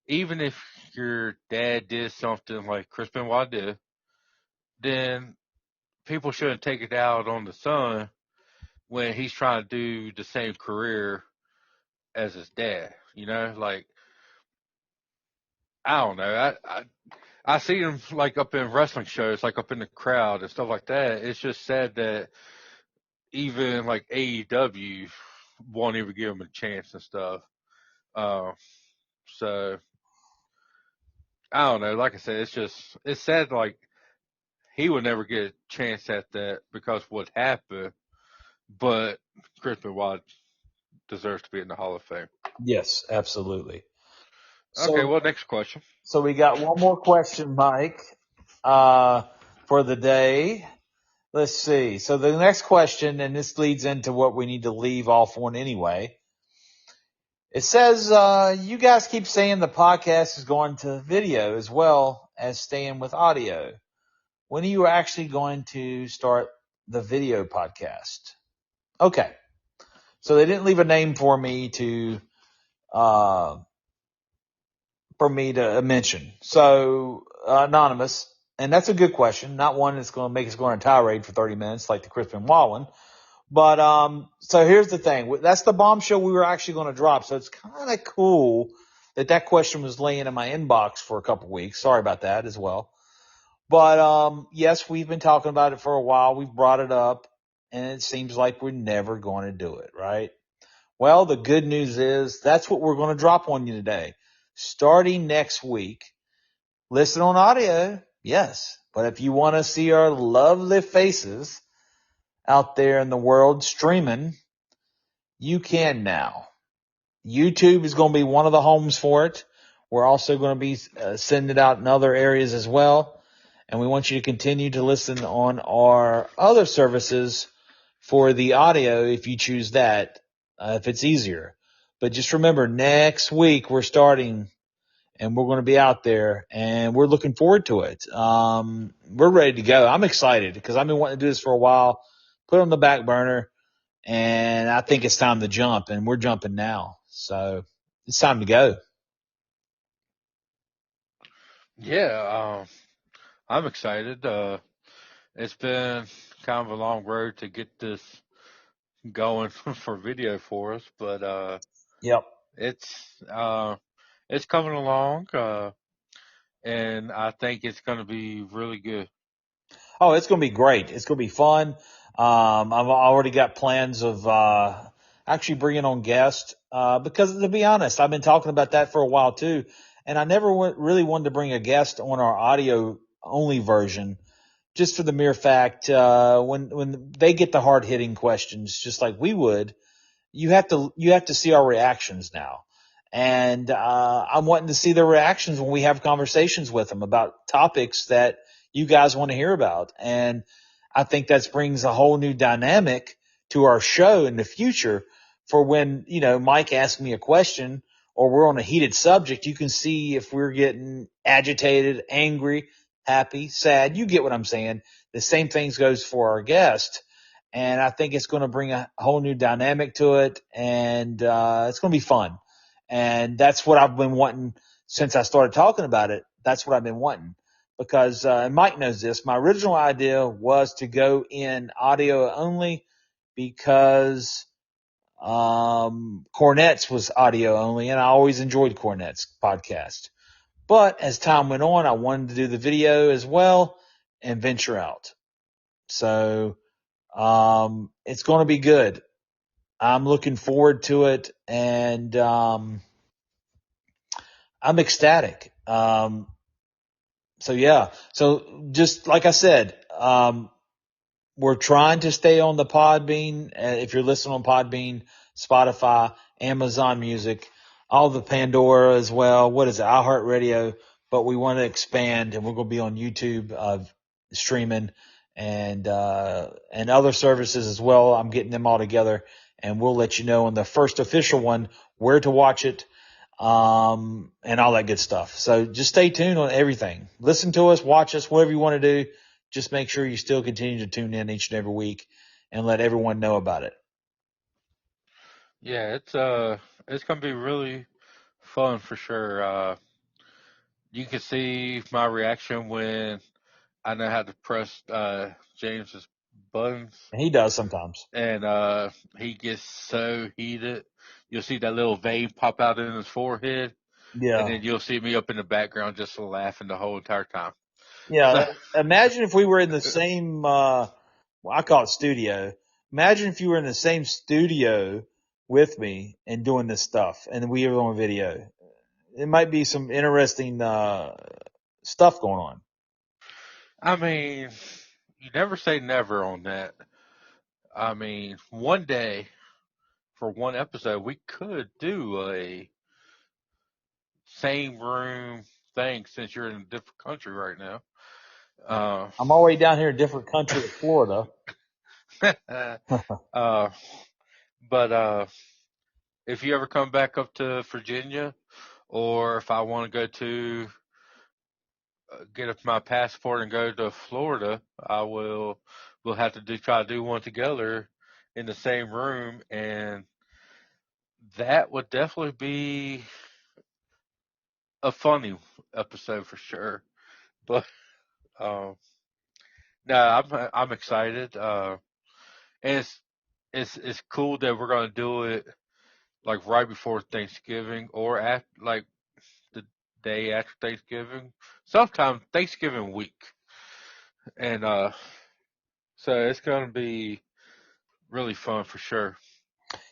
even if your dad did something like Chris Benoit did, then people shouldn't take it out on the son when he's trying to do the same career as his dad. You know, like I don't know. I see him like up in wrestling shows, like up in the crowd and stuff like that. It's just sad that even like AEW won't even give him a chance and stuff. Uh, so I don't know. Like I said, it's sad. Like he would never get a chance at that because what happened. But Chris Benoit deserves to be in the Hall of Fame. yes, absolutely. Okay, So well, next question. so we got one more question, Mike, for the day. Let's see. So the next question, and this leads into what we need to leave off on anyway. It says, you guys keep saying the podcast is going to video as well as staying with audio. When are you actually going to start the video podcast? Okay. So they didn't leave a name uh, for me to mention. So, anonymous. And that's a good question. Not one that's going to make us go on a tirade for 30 minutes like the Chris Benoit one. But, so here's the thing. That's the bombshell we were actually going to drop. So it's kind of cool that question was laying in my inbox for a couple weeks. Sorry about that as well. But, yes, we've been talking about it for a while. We've brought it up and it seems like we're never going to do it, right? Well, the good news is that's what we're going to drop on you today. Starting next week, listen on audio, yes. But if you want to see our lovely faces out there in the world streaming, you can now. YouTube is going to be one of the homes for it. We're also going to be sending it out in other areas as well. And we want you to continue to listen on our other services for the audio if you choose that, if it's easier. But just remember, next week we're starting and we're going to be out there and we're looking forward to it. We're ready to go. I'm excited because I've been wanting to do this for a while, put it on the back burner, and I think it's time to jump, and we're jumping now. So it's time to go. Yeah, I'm excited. It's been kind of a long road to get this going for video for us, but Yep. it's uh, it's coming along, and I think it's going to be really good. Oh, it's going to be great. It's going to be fun. I've already got plans of, actually bringing on guests, because to be honest, I've been talking about that for a while too. And I never really wanted to bring a guest on our audio only version just for the mere fact, when they get the hard hitting questions, just like we would, you have to see our reactions now. And, I'm wanting to see their reactions when we have conversations with them about topics that you guys want to hear about. And I think that brings a whole new dynamic to our show in the future for when, Mike asks me a question or we're on a heated subject. You can see if we're getting agitated, angry, happy, sad. You get what I'm saying. The same things goes for our guest. And I think it's going to bring a whole new dynamic to it. And, it's going to be fun. And that's what I've been wanting since I started talking about it. That's what I've been wanting because, and Mike knows this, my original idea was to go in audio only because, Cornette's was audio only and I always enjoyed Cornette's podcast. But as time went on, I wanted to do the video as well and venture out. So, It's going to be good. I'm looking forward to it, and I'm ecstatic. So yeah. So just like I said, we're trying to stay on the Podbean. If you're listening on Podbean, Spotify, Amazon Music, all the Pandora as well. What is it? iHeartRadio. But we want to expand, and we're going to be on YouTube streaming and other services as well. I'm getting them all together, and we'll let you know on the first official one where to watch it, and all that good stuff. So just stay tuned on everything. Listen to us, watch us, whatever you want to do. Just make sure you still continue to tune in each and every week and let everyone know about it. Yeah, it's gonna be really fun for sure. You can see my reaction when I know how to press James's buttons, And he does sometimes. and he gets so heated. You'll see that little vein pop out in his forehead, and Yeah. then you'll see me up in the background just laughing the whole entire time. Yeah. So, Imagine if we were in the same, well, I call it studio. Imagine if you were in the same studio with me and doing this stuff and we were on video. It might be some interesting, stuff going on. I mean, you never say never on that. I mean, one day for one episode, we could do a same room thing since you're in a different country right now. Uh, I'm already down here in a different country of Florida. uh, but if you ever come back up to Virginia, or if I want to go to get up my passport and go to Florida, I will. We'll have to try to do one together in the same room, and that would definitely be a funny episode for sure. But um, no, I'm excited. And it's cool that we're gonna do it like right before Thanksgiving or at like the day after Thanksgiving, sometime Thanksgiving week, and so it's gonna be really fun for sure.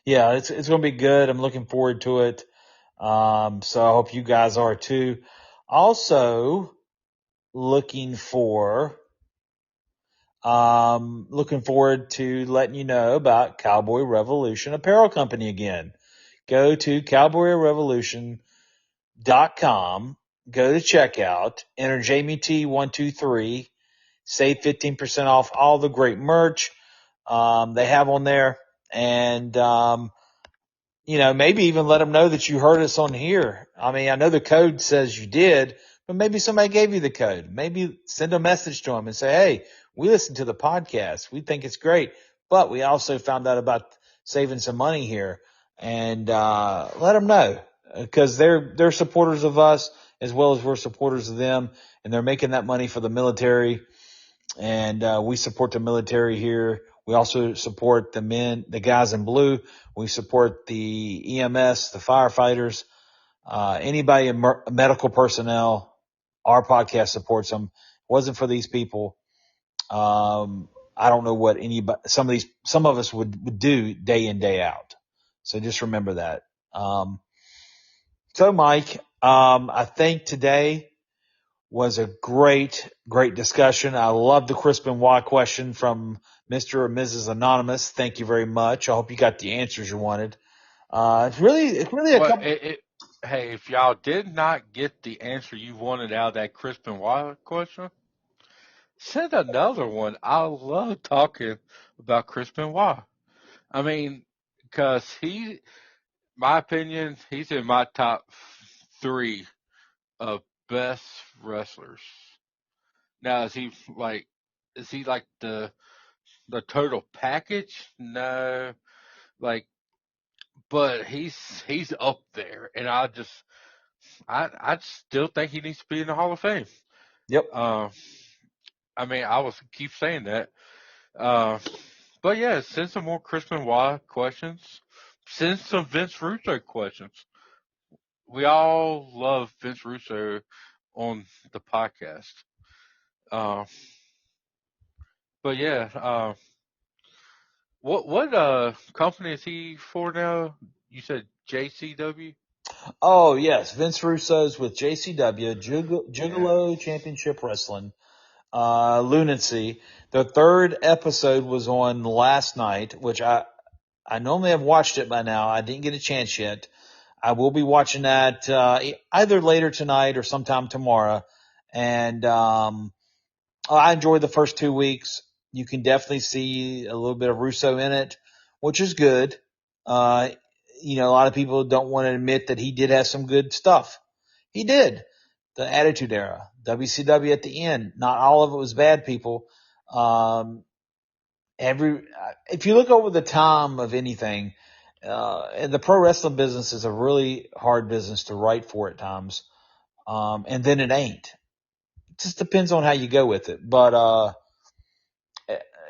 Yeah, it's going to be good. I'm looking forward to it. So I hope you guys are too. Also, looking for looking forward to letting you know about Cowboy Revolution Apparel Company again. Go to cowboyrevolution.com, go to checkout, enter Jamie T123, save 15% off all the great merch they have on there, and maybe even let them know that you heard us on here. I mean, I know the code says you did, but maybe somebody gave you the code. Maybe send a message to them and say, hey, we listened to the podcast. We think it's great, but we also found out about saving some money here, and let them know because they're supporters of us as well as we're supporters of them, and they're making that money for the military, and we support the military here. We also support the guys in blue. We support the EMS, the firefighters, anybody in medical personnel. Our podcast supports them. If it wasn't for these people, I don't know what some of us would do day in, day out. So just remember that. So Mike, I think today was a great discussion. I love the Crispin Why question from Mr. or Mrs. Anonymous. Thank you very much. I hope you got the answers you wanted. It's really a Well, couple. hey, if y'all did not get the answer you wanted out of that Crispin Water question, send another one. I love talking about Crispin Benoit. I mean, because my opinion, he's in my top three of best wrestlers. Now, is he like the total package? No, like, but he's up there, and I still think he needs to be in the Hall of Fame. Yep. Uh, I mean, I was keep saying that. Uh, but yeah, send some more Chris Benoit questions. Send some Vince Russo questions. We all love Vince Russo on the podcast. Uh, but yeah, What company is he for now? You said JCW? Oh yes, Vince Russo's with JCW, Yeah. Gigolo Championship Wrestling, Lunacy. The third episode was on last night, which I normally have watched it by now. I didn't get a chance yet. I will be watching that either later tonight or sometime tomorrow. And I enjoyed the first 2 weeks. You can definitely see a little bit of Russo in it, which is good. Uh, a lot of people don't want to admit that he did have some good stuff. He did. The Attitude Era, WCW at the end. Not all of it was bad, people. Um, if you look over the time of anything, and the pro wrestling business is a really hard business to write for at times. And then it ain't. It just depends on how you go with it. But,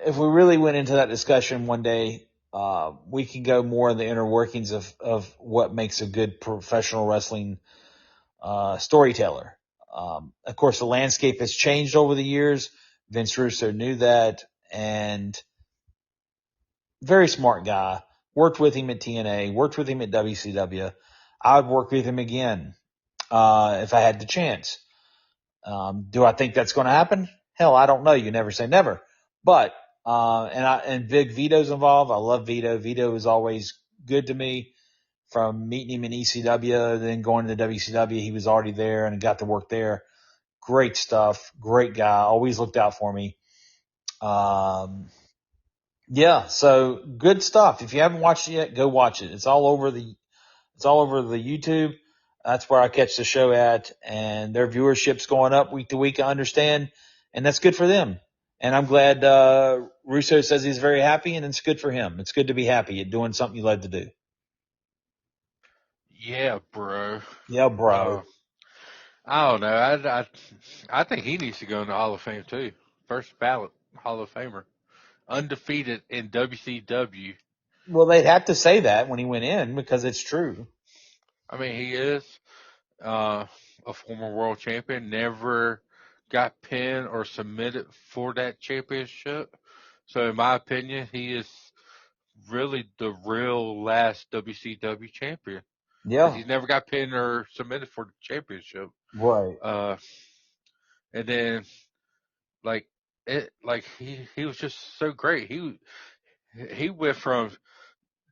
if we really went into that discussion one day, we can go more in the inner workings of what makes a good professional wrestling, storyteller. Of course, the landscape has changed over the years. Vince Russo knew that, and very smart guy. Worked with him at TNA, worked with him at WCW. I would work with him again, if I had the chance. Do I think that's going to happen? Hell, I don't know. You never say never. But, and Big Vito's involved. I love Vito. Vito is always good to me. From meeting him in ECW, then going to WCW, he was already there and got to work there. Great stuff. Great guy. Always looked out for me. Yeah, so good stuff. If you haven't watched it yet, go watch it. It's all over the YouTube. That's where I catch the show at, and their viewership's going up week to week. I understand, and that's good for them. And I'm glad Russo says he's very happy, and it's good for him. It's good to be happy at doing something you love to do. Yeah, bro. Yeah, bro. Uh, I don't know. I think he needs to go in the Hall of Fame too. First ballot Hall of Famer. Undefeated in WCW. Well, they'd have to say that when he went in because it's true. I mean, he is uh, a former world champion. Never got pinned or submitted for that championship. So, in my opinion, he is really the real last WCW champion because Yeah, he's never got pinned or submitted for the championship. right. Uh, and then he was just so great. He went from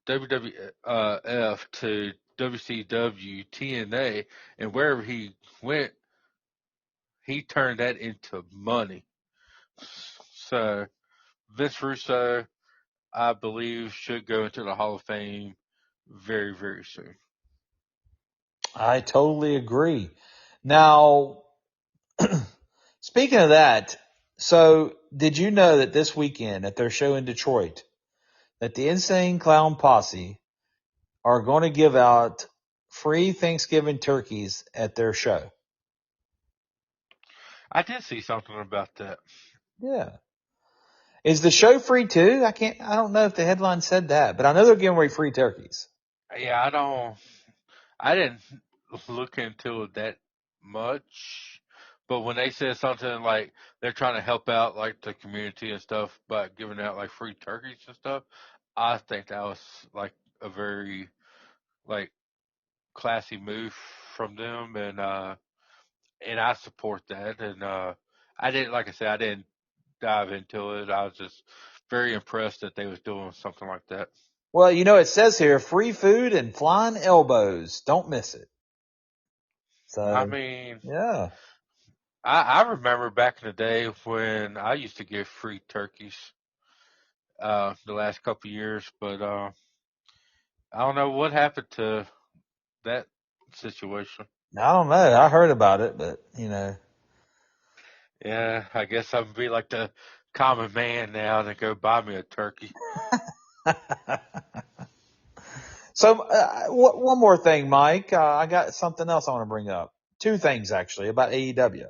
WWF to WCW, TNA, and wherever he went, he turned that into money. So Vince Russo, I believe, should go into the Hall of Fame very, very soon. I totally agree. Now, speaking of that, so did you know that this weekend at their show in Detroit, that the Insane Clown Posse are going to give out free Thanksgiving turkeys at their show? I did see something about that. Yeah. Is the show free too? I don't know if the headline said that, but I know they're giving away free turkeys. Yeah, I didn't look into it that much, but when they said something like they're trying to help out like the community and stuff by giving out like free turkeys and stuff, I think that was like a very like classy move from them, and I support that. And I didn't, like I said, I didn't dive into it. I was just very impressed that they was doing something like that. Well, it says here free food and flying elbows. Don't miss it. I So, mean, yeah. I remember back in the day when I used to get free turkeys the last couple of years, but I don't know what happened to that situation. I don't know. I heard about it, but Yeah, I guess I'm gonna be like the common man now and go buy me a turkey. So, one more thing, Mike. I got something else I want to bring up. Two things actually about AEW.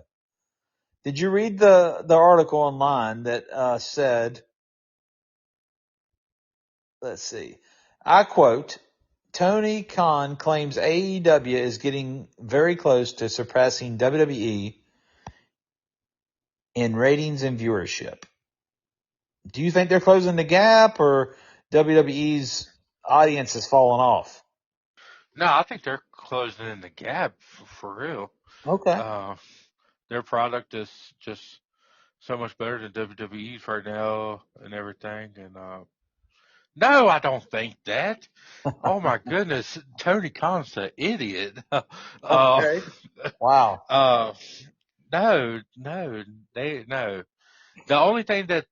Did you read the article online that said, let's see, I quote, Tony Khan claims AEW is getting very close to surpassing WWE in ratings and viewership. Do you think they're closing the gap, or WWE's audience has fallen off. No, I think they're closing in the gap for real. Okay. Uh, their product is just so much better than WWE's right now and everything. And no, I don't think that. Oh my goodness, Tony Khan's an idiot. uh, Okay. Wow. uh, no, no. The only thing that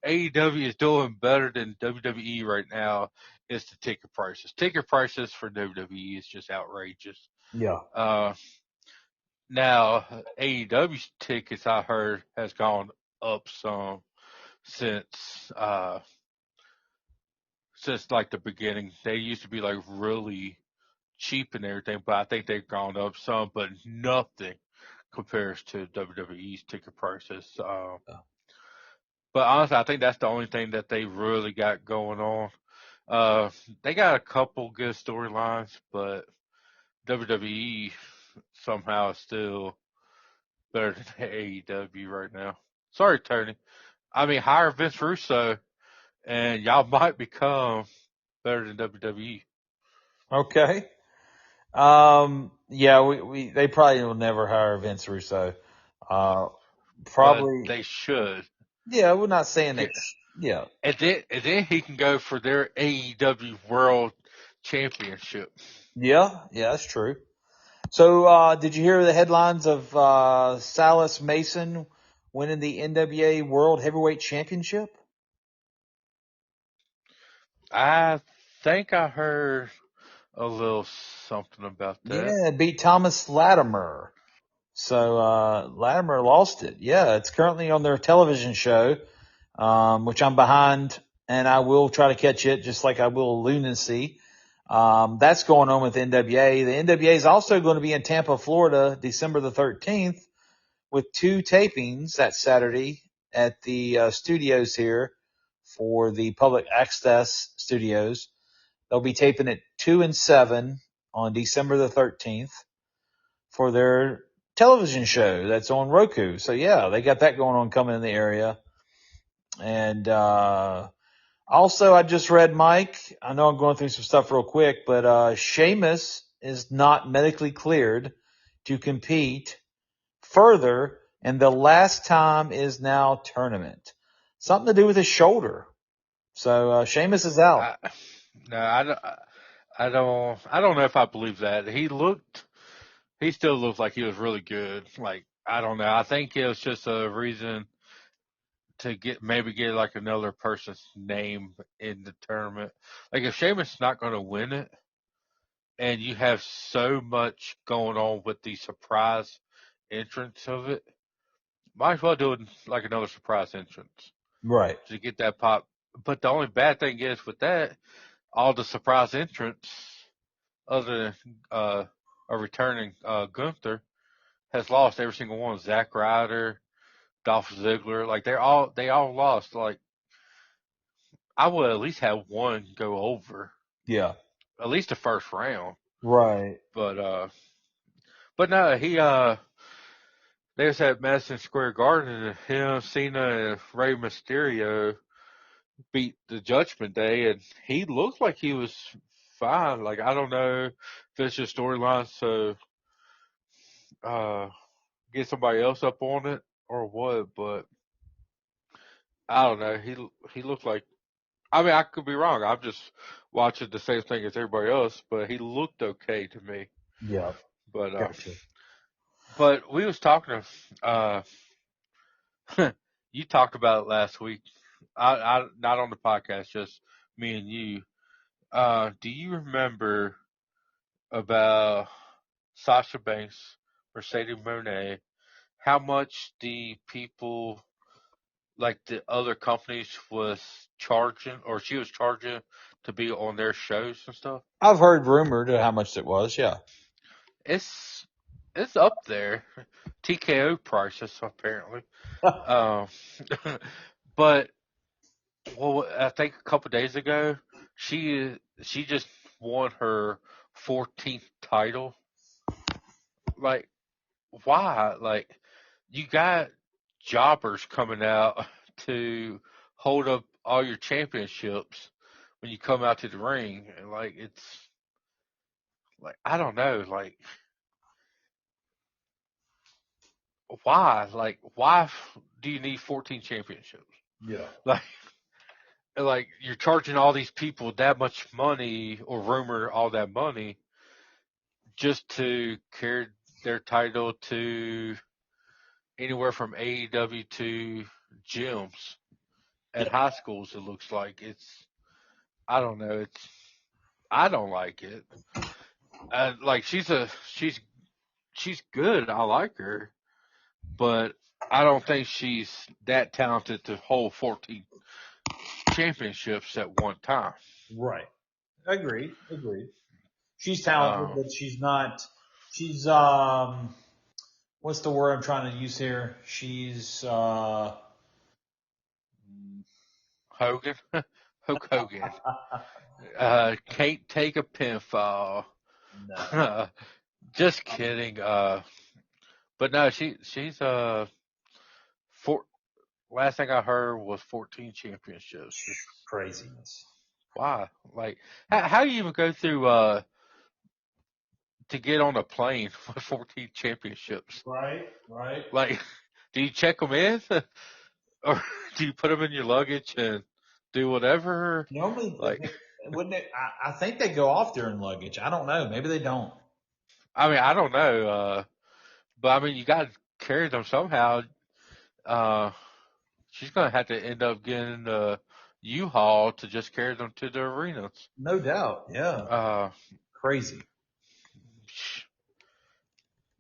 AEW is doing better than WWE right now is the ticket prices. Ticket prices for WWE is just outrageous. Yeah. Uh, now AEW's tickets I heard has gone up some since since like the beginning. They used to be like really cheap and everything, but I think they've gone up some, but nothing compares to WWE's ticket prices. But honestly, I think that's the only thing that they really got going on. They got a couple good storylines, but WWE somehow is still better than AEW right now. Sorry, Tony. I mean, hire Vince Russo, and y'all might become better than WWE. Okay. Yeah, they probably will never hire Vince Russo. Uh, But Probably. they should. Yeah, we're not saying they. Yeah. And then he can go for their AEW World Championship. Yeah. Yeah, that's true. So, did you hear the headlines of Salas Mason winning the NWA World Heavyweight Championship? I think I heard a little something about that. Yeah, it beat Thomas Latimer. So Latimer lost it. Yeah, it's currently on their television show, which I'm behind, and I will try to catch it just like I will Lunacy. That's going on with NWA. The NWA is also going to be in Tampa, Florida, December the 13th, with 2 tapings that Saturday at the studios here for the public access studios. They'll be taping at 2 and 7 on December the 13th for their television show that's on Roku. So yeah, they got that going on coming in the area. And also, I just read, Mike, I know I'm going through some stuff real quick, but Sheamus is not medically cleared to compete further, and the last time is now tournament. Something to do with his shoulder. So Sheamus is out. I, no, I don't know if I believe that. He still looked like he was really good. Like, I don't know. I think it was just a reason to maybe get like another person's name in the tournament. Like, if Sheamus is not going to win it, and you have so much going on with the surprise entrance of it, might as well do it like another surprise entrance Right. to get that pop. But the only bad thing is with that, all the surprise entrants, other than a returning Gunther, has lost every single one. Zack Ryder, Dolph Ziggler, like they all lost. Like, I would at least have one go over, Yeah. at least the first round. Right. But no, they was at Madison Square Garden, and him, Cena, and Rey Mysterio beat the Judgment Day, and he looked like he was fine. Like, I don't know if it's just storyline, so uh, get somebody else up on it or what, but I don't know. He looked like. I mean, I could be wrong. I'm just watching the same thing as everybody else, but he looked okay to me. Yeah. But Gotcha. but we was talking. You talked about it last week. I not on the podcast, just me and you. Do you remember about Sasha Banks, Mercedes Moné, how much the people, like the other companies, was charging, or she was charging to be on their shows and stuff? I've heard rumored how much it was. Yeah. It's it's up there. TKO prices apparently. Um, but well, I think a couple days ago, she just won her 14th title. Like, why? Like, you got jobbers coming out to hold up all your championships, when you come out to the ring, and like it's like I don't know, like why do you need 14 championships? Yeah. Like you're charging all these people that much money or rumor all that money just to carry their title to anywhere from AEW to gyms at Yeah. high schools. It looks like I don't know. I don't like it. Like she's good. I like her, but I don't think she's that talented to hold 14 championships at one time. Right. Agreed. Agreed. She's talented, Um, but she's not. She's what's the word I'm trying to use here? She's Hogan, Hulk Hogan, can't take a pinfall. no. Just kidding. But no, she's four. Last thing I heard was 14 championships. It's, Craziness. why? Like, how do you even go through to get on a plane with 14 championships? Right. Right. Like, do you check them in, or do you put them in your luggage and do whatever? Normally, Like, wouldn't it? I think they go off during luggage. I don't know. Maybe they don't. I mean, I don't know. But I mean, you got to carry them somehow. Uh, she's gonna have to end up getting a U-Haul to just carry them to the arenas. No doubt. Yeah. Uh, Crazy.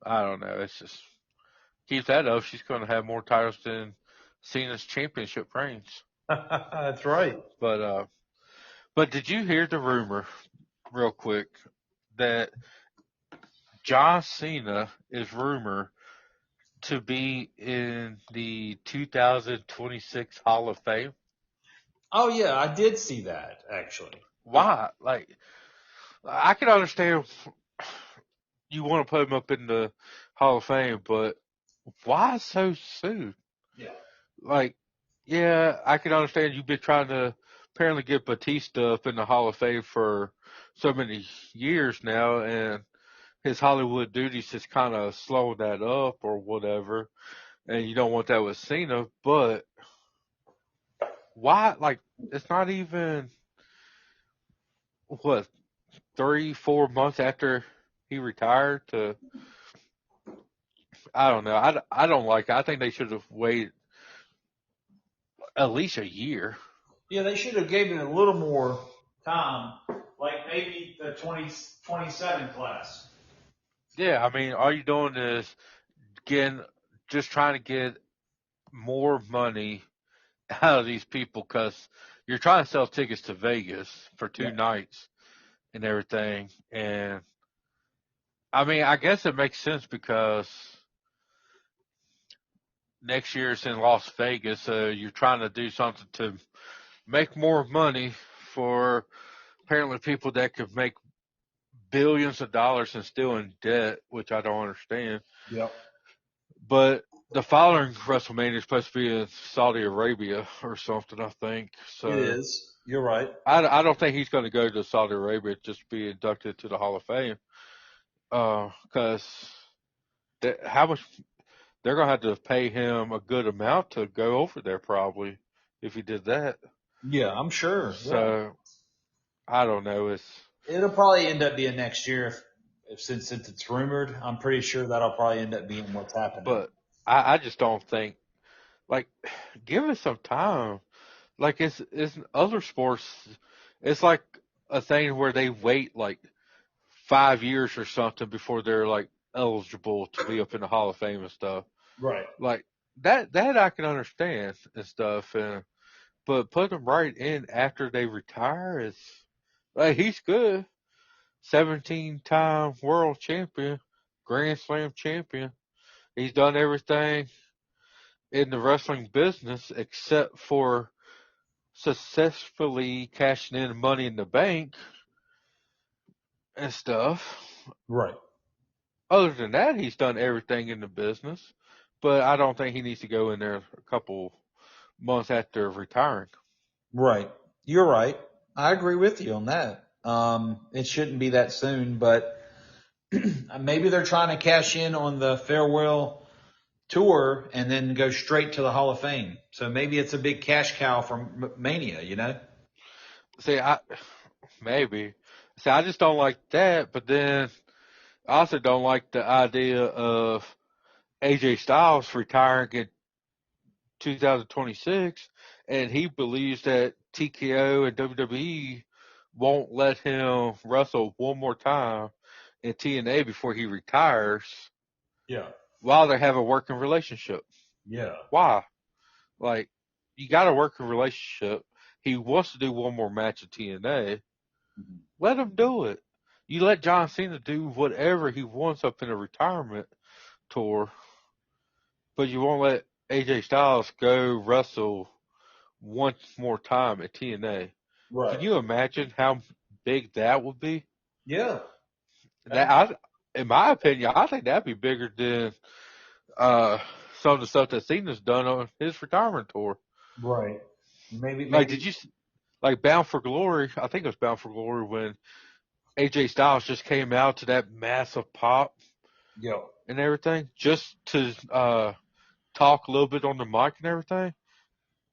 I don't know. It's just keep that up. She's gonna have more titles than Cena's championship reigns. That's right. But did you hear the rumor, real quick, that John Cena is rumored to be in the 2026 Hall of Fame? Oh yeah, I did see that actually. Why? Like, I can understand you want to put him up in the Hall of Fame, but why so soon? Yeah. Like, yeah, I can understand you've been trying to apparently get Batista up in the Hall of Fame for so many years now, and his Hollywood duties has kind of slowed that up or whatever, and you don't want that with Cena, but why? Like, it's not even, what, 3, 4 months after he retired to, I don't know. I don't like it. I think they should have waited at least a year. Yeah, they should have given it a little more time, like maybe the 2027 class. Yeah, I mean, all you're doing is getting, just trying to get more money out of these people because you're trying to sell tickets to Vegas for Yeah. 2 nights and everything. And I mean, I guess it makes sense because next year it's in Las Vegas, so you're trying to do something to make more money for apparently people that could make billions of dollars and still in debt, which I don't understand. Yep. But the following WrestleMania is supposed to be in Saudi Arabia or something, I think. It So is. You're right. I don't think he's going to go to Saudi Arabia just to be inducted to the Hall of Fame. Because how much they're going to have to pay him a good amount to go over there probably if he did that. Yeah, I'm sure. Yeah. So I don't know. It'll probably end up being next year if since it's rumored. I'm pretty sure that'll probably end up being what's happening. But I just don't think, like, give it some time. Like it's in other sports, it's like a thing where they wait like 5 years or something before they're like eligible to be up in the Hall of Fame and stuff. Right. Like that I can understand and stuff. But put them right in after they retire is like he's good. 17-time world champion, Grand Slam champion. He's done everything in the wrestling business except for successfully cashing in Money in the Bank and stuff. Right. Other than that, he's done everything in the business, but I don't think he needs to go in there a couple months after retiring. Right. You're right. I agree with you on that. It shouldn't be that soon, but maybe they're trying to cash in on the farewell tour and then go straight to the Hall of Fame. So maybe it's a big cash cow from Mania, you know? See, maybe. See, I just don't like that, but then I also don't like the idea of AJ Styles retiring in 2026, and he believes that TKO and WWE won't let him wrestle one more time in TNA before he retires Yeah. while they have a working relationship. Yeah. Why? Like, you got a working relationship. He wants to do one more match in TNA. Mhm. Let him do it. You let John Cena do whatever he wants up in a retirement tour, but you won't let AJ Styles go wrestle one more time at TNA. Can Right. you imagine how big that would be? Yeah. In my opinion, I think that'd be bigger than uh, some of the stuff that Cena's done on his retirement tour. Right. Maybe, Like, maybe. like Bound for Glory? I think it was Bound for Glory when AJ Styles just came out to that massive pop Yeah. and everything, just to talk a little bit on the mic and everything.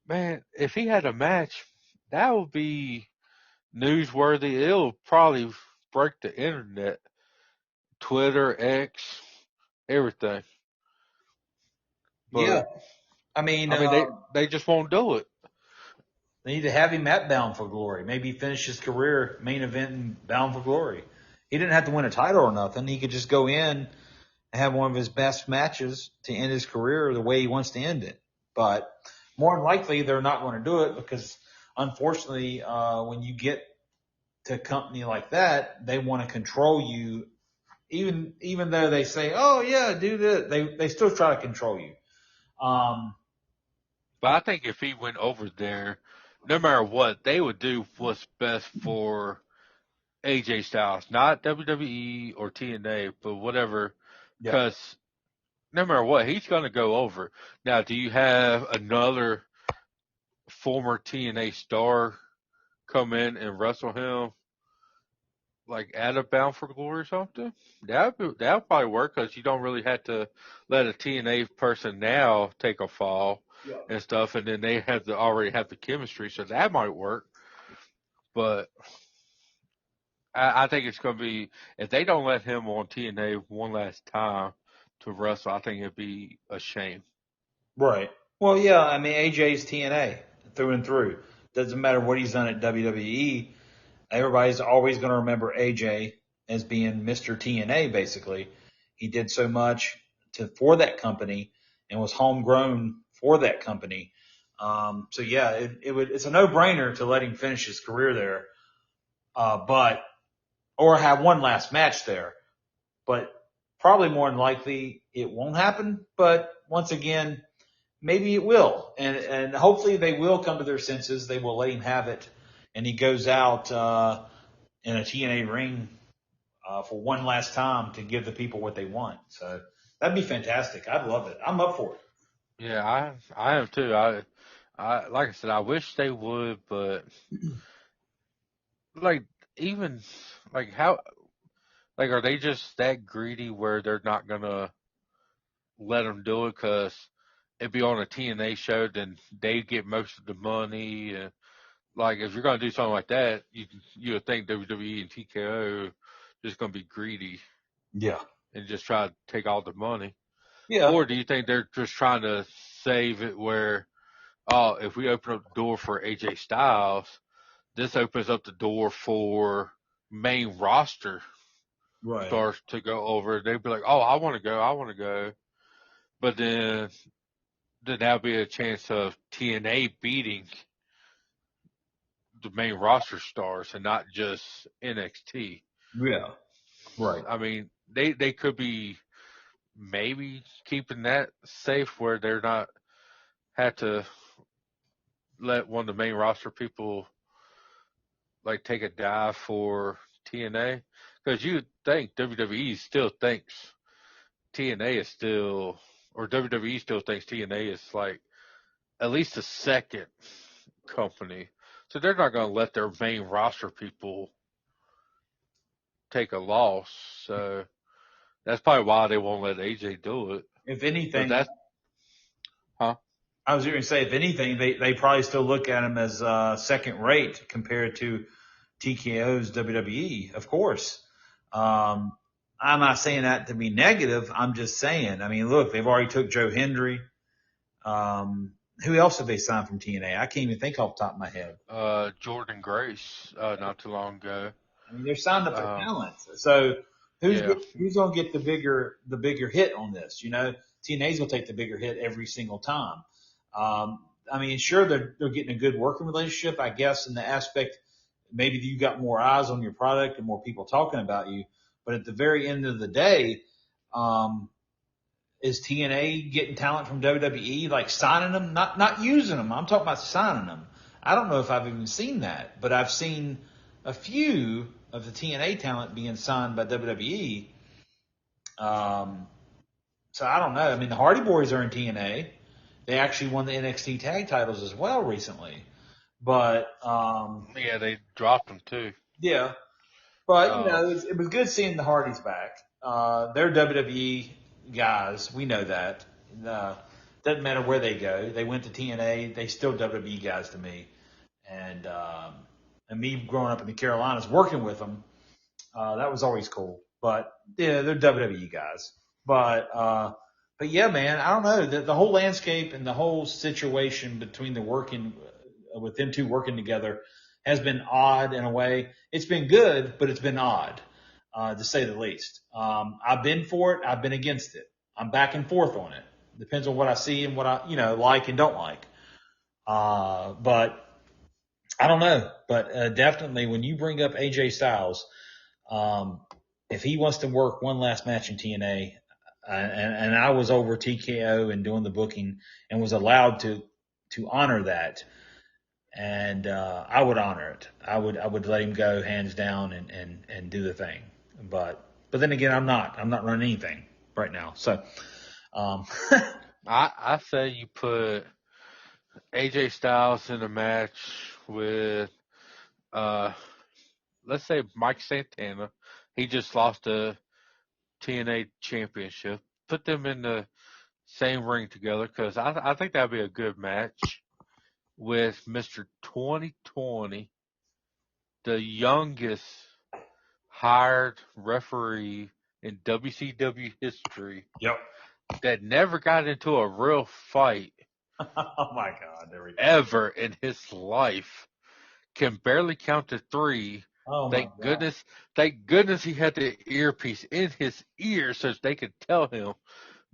Man, if he had a match, that would be newsworthy. It'll probably break the internet, Twitter, X, everything. Yeah. But I mean, I mean, they just won't do it. they need to have him at Bound for Glory. Maybe finish his career main event in Bound for Glory. He didn't have to win a title or nothing. He could just go in and have one of his best matches to end his career the way he wants to end it. But more than likely, they're not going to do it because, unfortunately, when you get to a company like that, they want to control you. Even though they say, "Oh yeah, do this," they still try to control you. Um, But I think if he went over there, no matter what, they would do what's best for AJ Styles, not WWE or TNA, but whatever. yeah, Because no matter what, he's going to go over. Now, do you have another former TNA star come in and wrestle him like at a Bound for Glory or something? That'd probably work because you don't really have to let a TNA person now take a fall yeah, and stuff, and then they have to already have the chemistry, so that might work. But I think it's going to be if they don't let him on TNA one last time to wrestle, I think it'd be a shame. right. Well, yeah, I mean AJ's TNA through and through. Doesn't matter what he's done at WWE. Everybody's always going to remember AJ as being Mr. TNA. Basically, he did so much for that company and was homegrown for that company. So yeah, it's a no brainer to let him finish his career there. But or have one last match there. But probably more than likely it won't happen. But once again, maybe it will, and hopefully they will come to their senses. They will let him have it, and he goes out in a TNA ring for one last time to give the people what they want. So that'd be fantastic. I'd love it. I'm up for it. Yeah, I am too. I like I said, I wish they would, but like even like how like are they just that greedy where they're not gonna let them do it because it'd be on a TNA show, then they get most of the money. And like if you're gonna do something like that, you would think WWE and TKO just gonna be greedy Yeah. and just try to take all the money, Yeah. or do you think they're just trying to save it where oh if we open up the door for AJ Styles, this opens up the door for main roster Right. stars to go over. They'd be like, oh I want to go, but then that'll be a chance of TNA beating the main roster stars and not just NXT. Yeah. Right. I mean, they could be maybe keeping that safe where they're not had to let one of the main roster people like take a dive for TNA because you think WWE still thinks TNA is still or WWE still thinks TNA is like at least the second company. So they're not going to let their main roster people take a loss. So that's probably why they won't let AJ do it. If But anything, that's, huh? I was going to say, if anything, they probably still look at him as second rate compared to TKO's WWE, of course. I'm not saying that to be negative. I'm just saying, I mean, look, they've already took Joe Hendry. Who else have they signed from TNA? I can't even think off the top of my head. Jordan Grace, not too long ago. I mean, they're signed up for Um, talent. So yeah. who's going to get the bigger hit on this? You know, TNA's going to take the bigger hit every single time. I mean, sure, they're getting a good working relationship, I guess, in the aspect maybe you got more eyes on your product and more people talking about you. But at the very end of the day, is TNA getting talent from WWE, like signing them, not using them? I'm talking about signing them. I don't know if I've even seen that, but I've seen a few of the TNA talent being signed by WWE. So I don't know. I mean, the Hardy Boys are in TNA. They actually won the NXT tag titles as well recently. But Yeah, they dropped them too. yeah. But you Um, know, it was good seeing the Hardys back. They're WWE guys. We know that. Doesn't matter where they go. They went to TNA. They still WWE guys to me. And me growing up in the Carolinas, working with them, that was always cool. But yeah, they're WWE guys. But yeah, man, I don't know. The whole landscape and the whole situation between the working with them two working together has been odd in a way. It's been good, but it's been odd, to say the least. I've been for it. I've been against it. I'm back and forth on it. Depends on what I see and what I, like and don't like. But I don't know. But definitely when you bring up AJ Styles, if he wants to work one last match in TNA, and I was over TKO and doing the booking and was allowed to honor that, and I would honor it. I would let him go hands down and do the thing. But then again, I'm not running anything right now. So um, I say you put AJ Styles in a match with, uh, let's say Mike Santana. He just lost the TNA championship. Put them in the same ring together because I think that'd be a good match with Mr. 2020, the youngest hired referee in WCW history yep. that never got into a real fight Oh my God, there we go. ever in his life. Can barely count to three. Oh my Thank God, goodness. Thank goodness he had the earpiece in his ear so they could tell him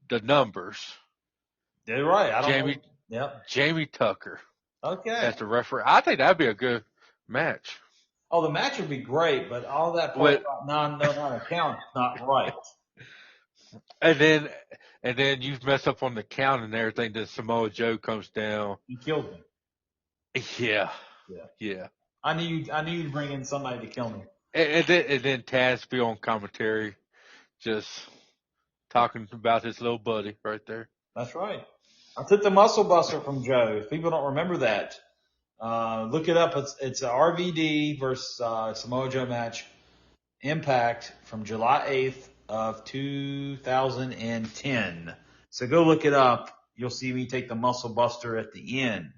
the numbers. you're right. I don't know. Jamie Yep. Jamie Tucker Okay. as the referee. I think that'd be a good match. Oh, the match would be great, but all that part With about non-account is not right. and then you mess up on the count and everything. Then Samoa Joe comes down. He killed me. Yeah, Yeah. yeah. I knew you'd bring in somebody to kill me. And then Taz be on commentary, just talking about his little buddy right there. That's right. I took the Muscle Buster from Joe. If people don't remember that, look it up. It's a RVD versus Samoa Joe match, Impact from July 8th of 2010. So go look it up. You'll see me take the Muscle Buster at the end.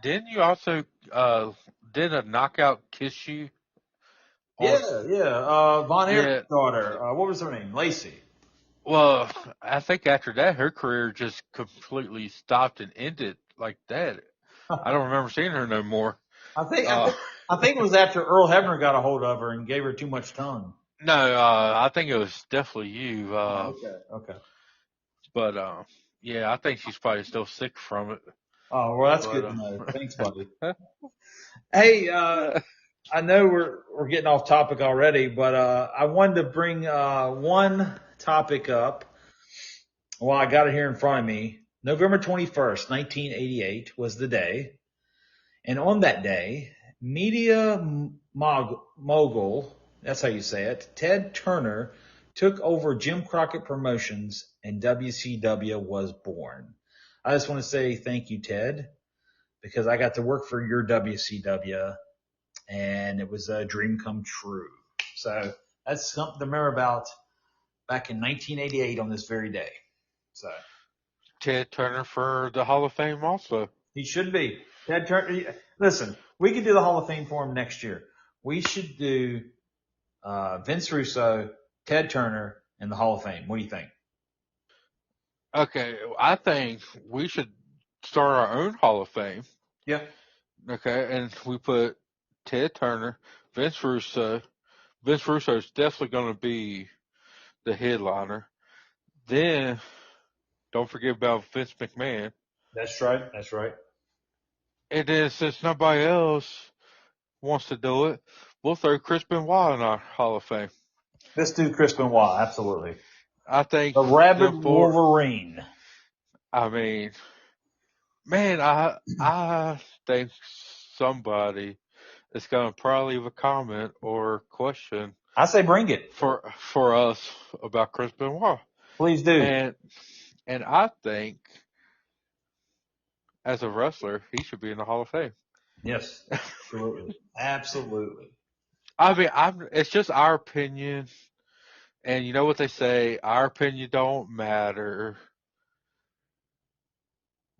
Didn't you also did a knockout kiss you on? yeah. Von Yeah. Erich's daughter. What was her name? Lacey. Well, I think after that her career just completely stopped and ended like that. I don't remember seeing her no more. I think Uh, it was after Earl Hebner got a hold of her and gave her too much tongue. no, I think it was definitely you. Oh, okay. But yeah, I think she's probably still sick from it. Oh, well, that's good But to know. Thanks, buddy. Hey, I know we're getting off topic already, but I wanted to bring one topic up. Well, I got it here in front of me. November 21st, 1988 was the day. And on that day, media mogul, that's how you say it, Ted Turner took over Jim Crockett Promotions and WCW was born. I just want to say thank you, Ted. because I got to work for your WCW, and it was a dream come true. So that's something to remember about back in 1988 on this very day. So Ted Turner for the Hall of Fame also. he should be. Ted Turner. Listen, we could do the Hall of Fame for him next year. We should do Vince Russo, Ted Turner, and the Hall of Fame. What do you think? Okay, I think we should start our own Hall of Fame. Yeah. Okay, and we put Ted Turner, Vince Russo. Vince Russo is definitely going to be the headliner. Then, don't forget about Vince McMahon. That's right. That's right. And then, since nobody else wants to do it, we'll throw Chris Benoit in our Hall of Fame. Let's do Chris Benoit. Absolutely. I think The Rabid Wolverine. I mean, man, I think somebody is going to probably leave a comment or question. I say bring it for us about Chris Benoit. Please do. And I think as a wrestler, he should be in the Hall of Fame. Yes, absolutely, absolutely. I mean, it's just our opinion, and you know what they say: our opinion don't matter.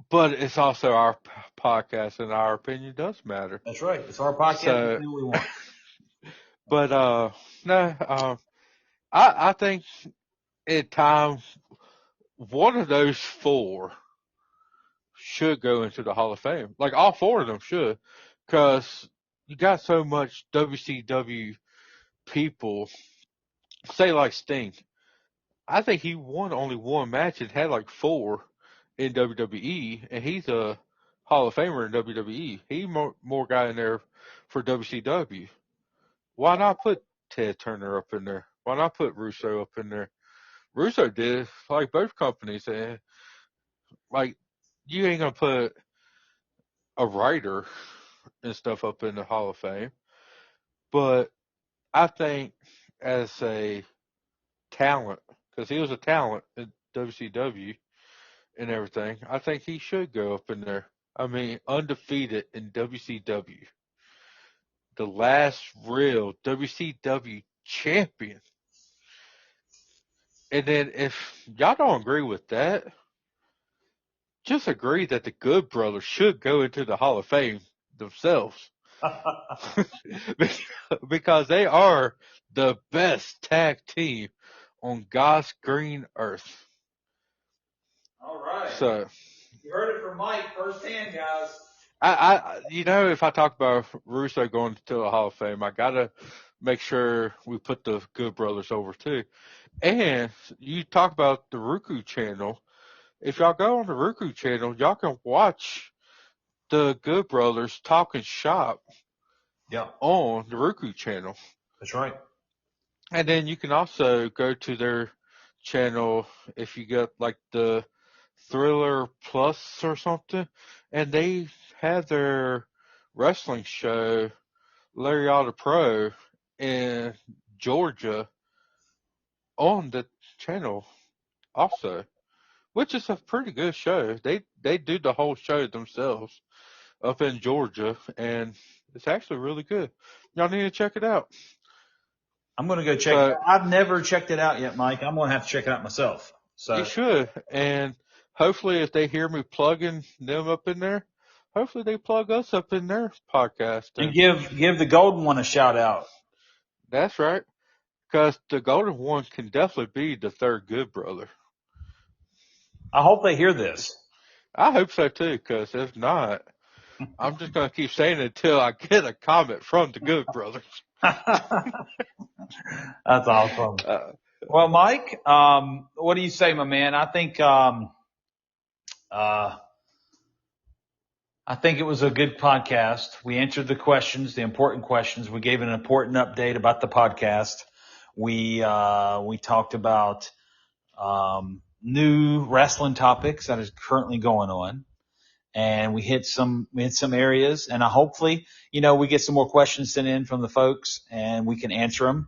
But it's also our podcast, and our opinion does matter. That's right. It's our podcast. So, we do what we want. But no, I think at times one of those four should go into the Hall of Fame. Like all four of them should, because you got so much WCW people. Say like Sting. I think he won only one match and had like four in WWE, and he's a Hall of Famer in WWE. He's more guy in there for WCW. Why not put Ted Turner up in there? Why not put Russo up in there? Russo did like both companies, and like you ain't gonna put a writer and stuff up in the Hall of Fame, but I think as a talent, because he was a talent in WCW and everything, I think he should go up in there. I mean, undefeated in WCW. The last real WCW champion. And then if y'all don't agree with that, just agree that the Good Brothers should go into the Hall of Fame themselves. Because they are the best tag team on God's green earth. All right. So you heard it from Mike firsthand, guys. If I talk about Russo going to the Hall of Fame, I gotta make sure we put the Good Brothers over too. And you talk about the Roku channel. If y'all go on the Roku channel, y'all can watch the Good Brothers talking shop. Yeah. On the Roku channel. That's right. And then you can also go to their channel if you get like the Thriller Plus or something, and they have their wrestling show, Lariata Pro, in Georgia on the channel also, which is a pretty good show. They do the whole show themselves up in Georgia, and it's actually really good. Y'all need to check it out. I'm going to go check it out. I've never checked it out yet, Mike. I'm going to have to check it out myself. So you should. And hopefully if they hear me plugging them up in there, hopefully they plug us up in their podcast. And give the Golden One a shout out. That's right. Because the Golden One can definitely be the third Good Brother. I hope they hear this. I hope so too, because if not, I'm just going to keep saying it until I get a comment from the Good Brothers. That's awesome. Well, Mike, what do you say, my man? I think it was a good podcast. We answered the questions, the important questions. We gave an important update about the podcast. We talked about new wrestling topics that is currently going on. And we hit some areas, and hopefully, we get some more questions sent in from the folks, and we can answer them,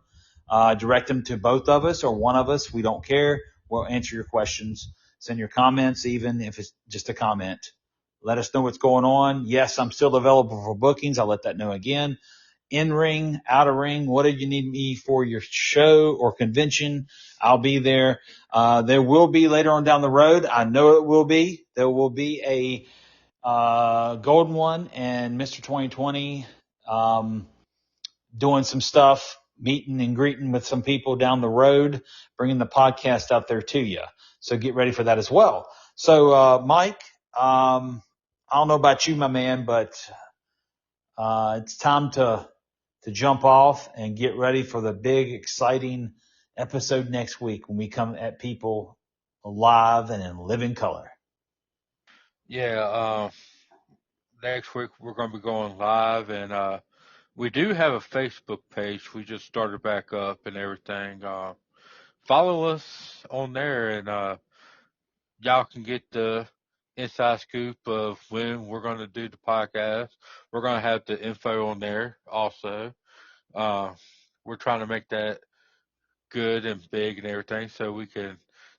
direct them to both of us or one of us. We don't care. We'll answer your questions. Send your comments, even if it's just a comment. Let us know what's going on. Yes, I'm still available for bookings. I'll let that know again. In ring, out of ring, whatever you need me for your show or convention, I'll be there. There will be later on down the road. I know it will be. There will be a Golden One and Mr. 2020 doing some stuff, meeting and greeting with some people down the road, bringing the podcast out there to you. So get ready for that as well. So Mike, I don't know about you, my man, but it's time to jump off and get ready for the big, exciting episode next week when we come at people live and in living color. Yeah, next week we're going to be going live, and we do have a Facebook page. We just started back up and everything. Follow us on there, and y'all can get the inside scoop of when we're going to do the podcast. We're going to have the info on there also. We're trying to make that good and big and everything so we can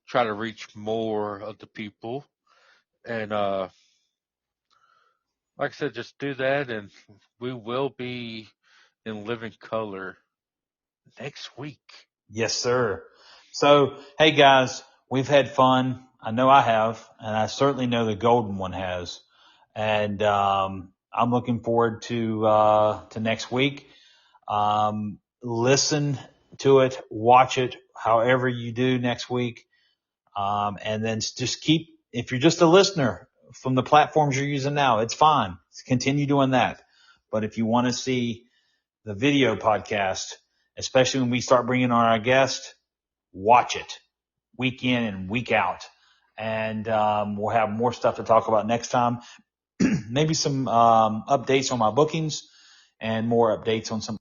try to reach more of the people. And like I said, just do that, and we will be in living color next week. Yes, sir. So, hey guys, we've had fun. I know I have, and I certainly know the Golden One has. And I'm looking forward to next week. Listen to it, watch it, however you do next week. And then just keep, if you're just a listener from the platforms you're using now, it's fine. Continue doing that. But if you want to see the video podcast, especially when we start bringing on our guests, watch it week in and week out. And we'll have more stuff to talk about next time. Maybe some updates on my bookings and more updates on some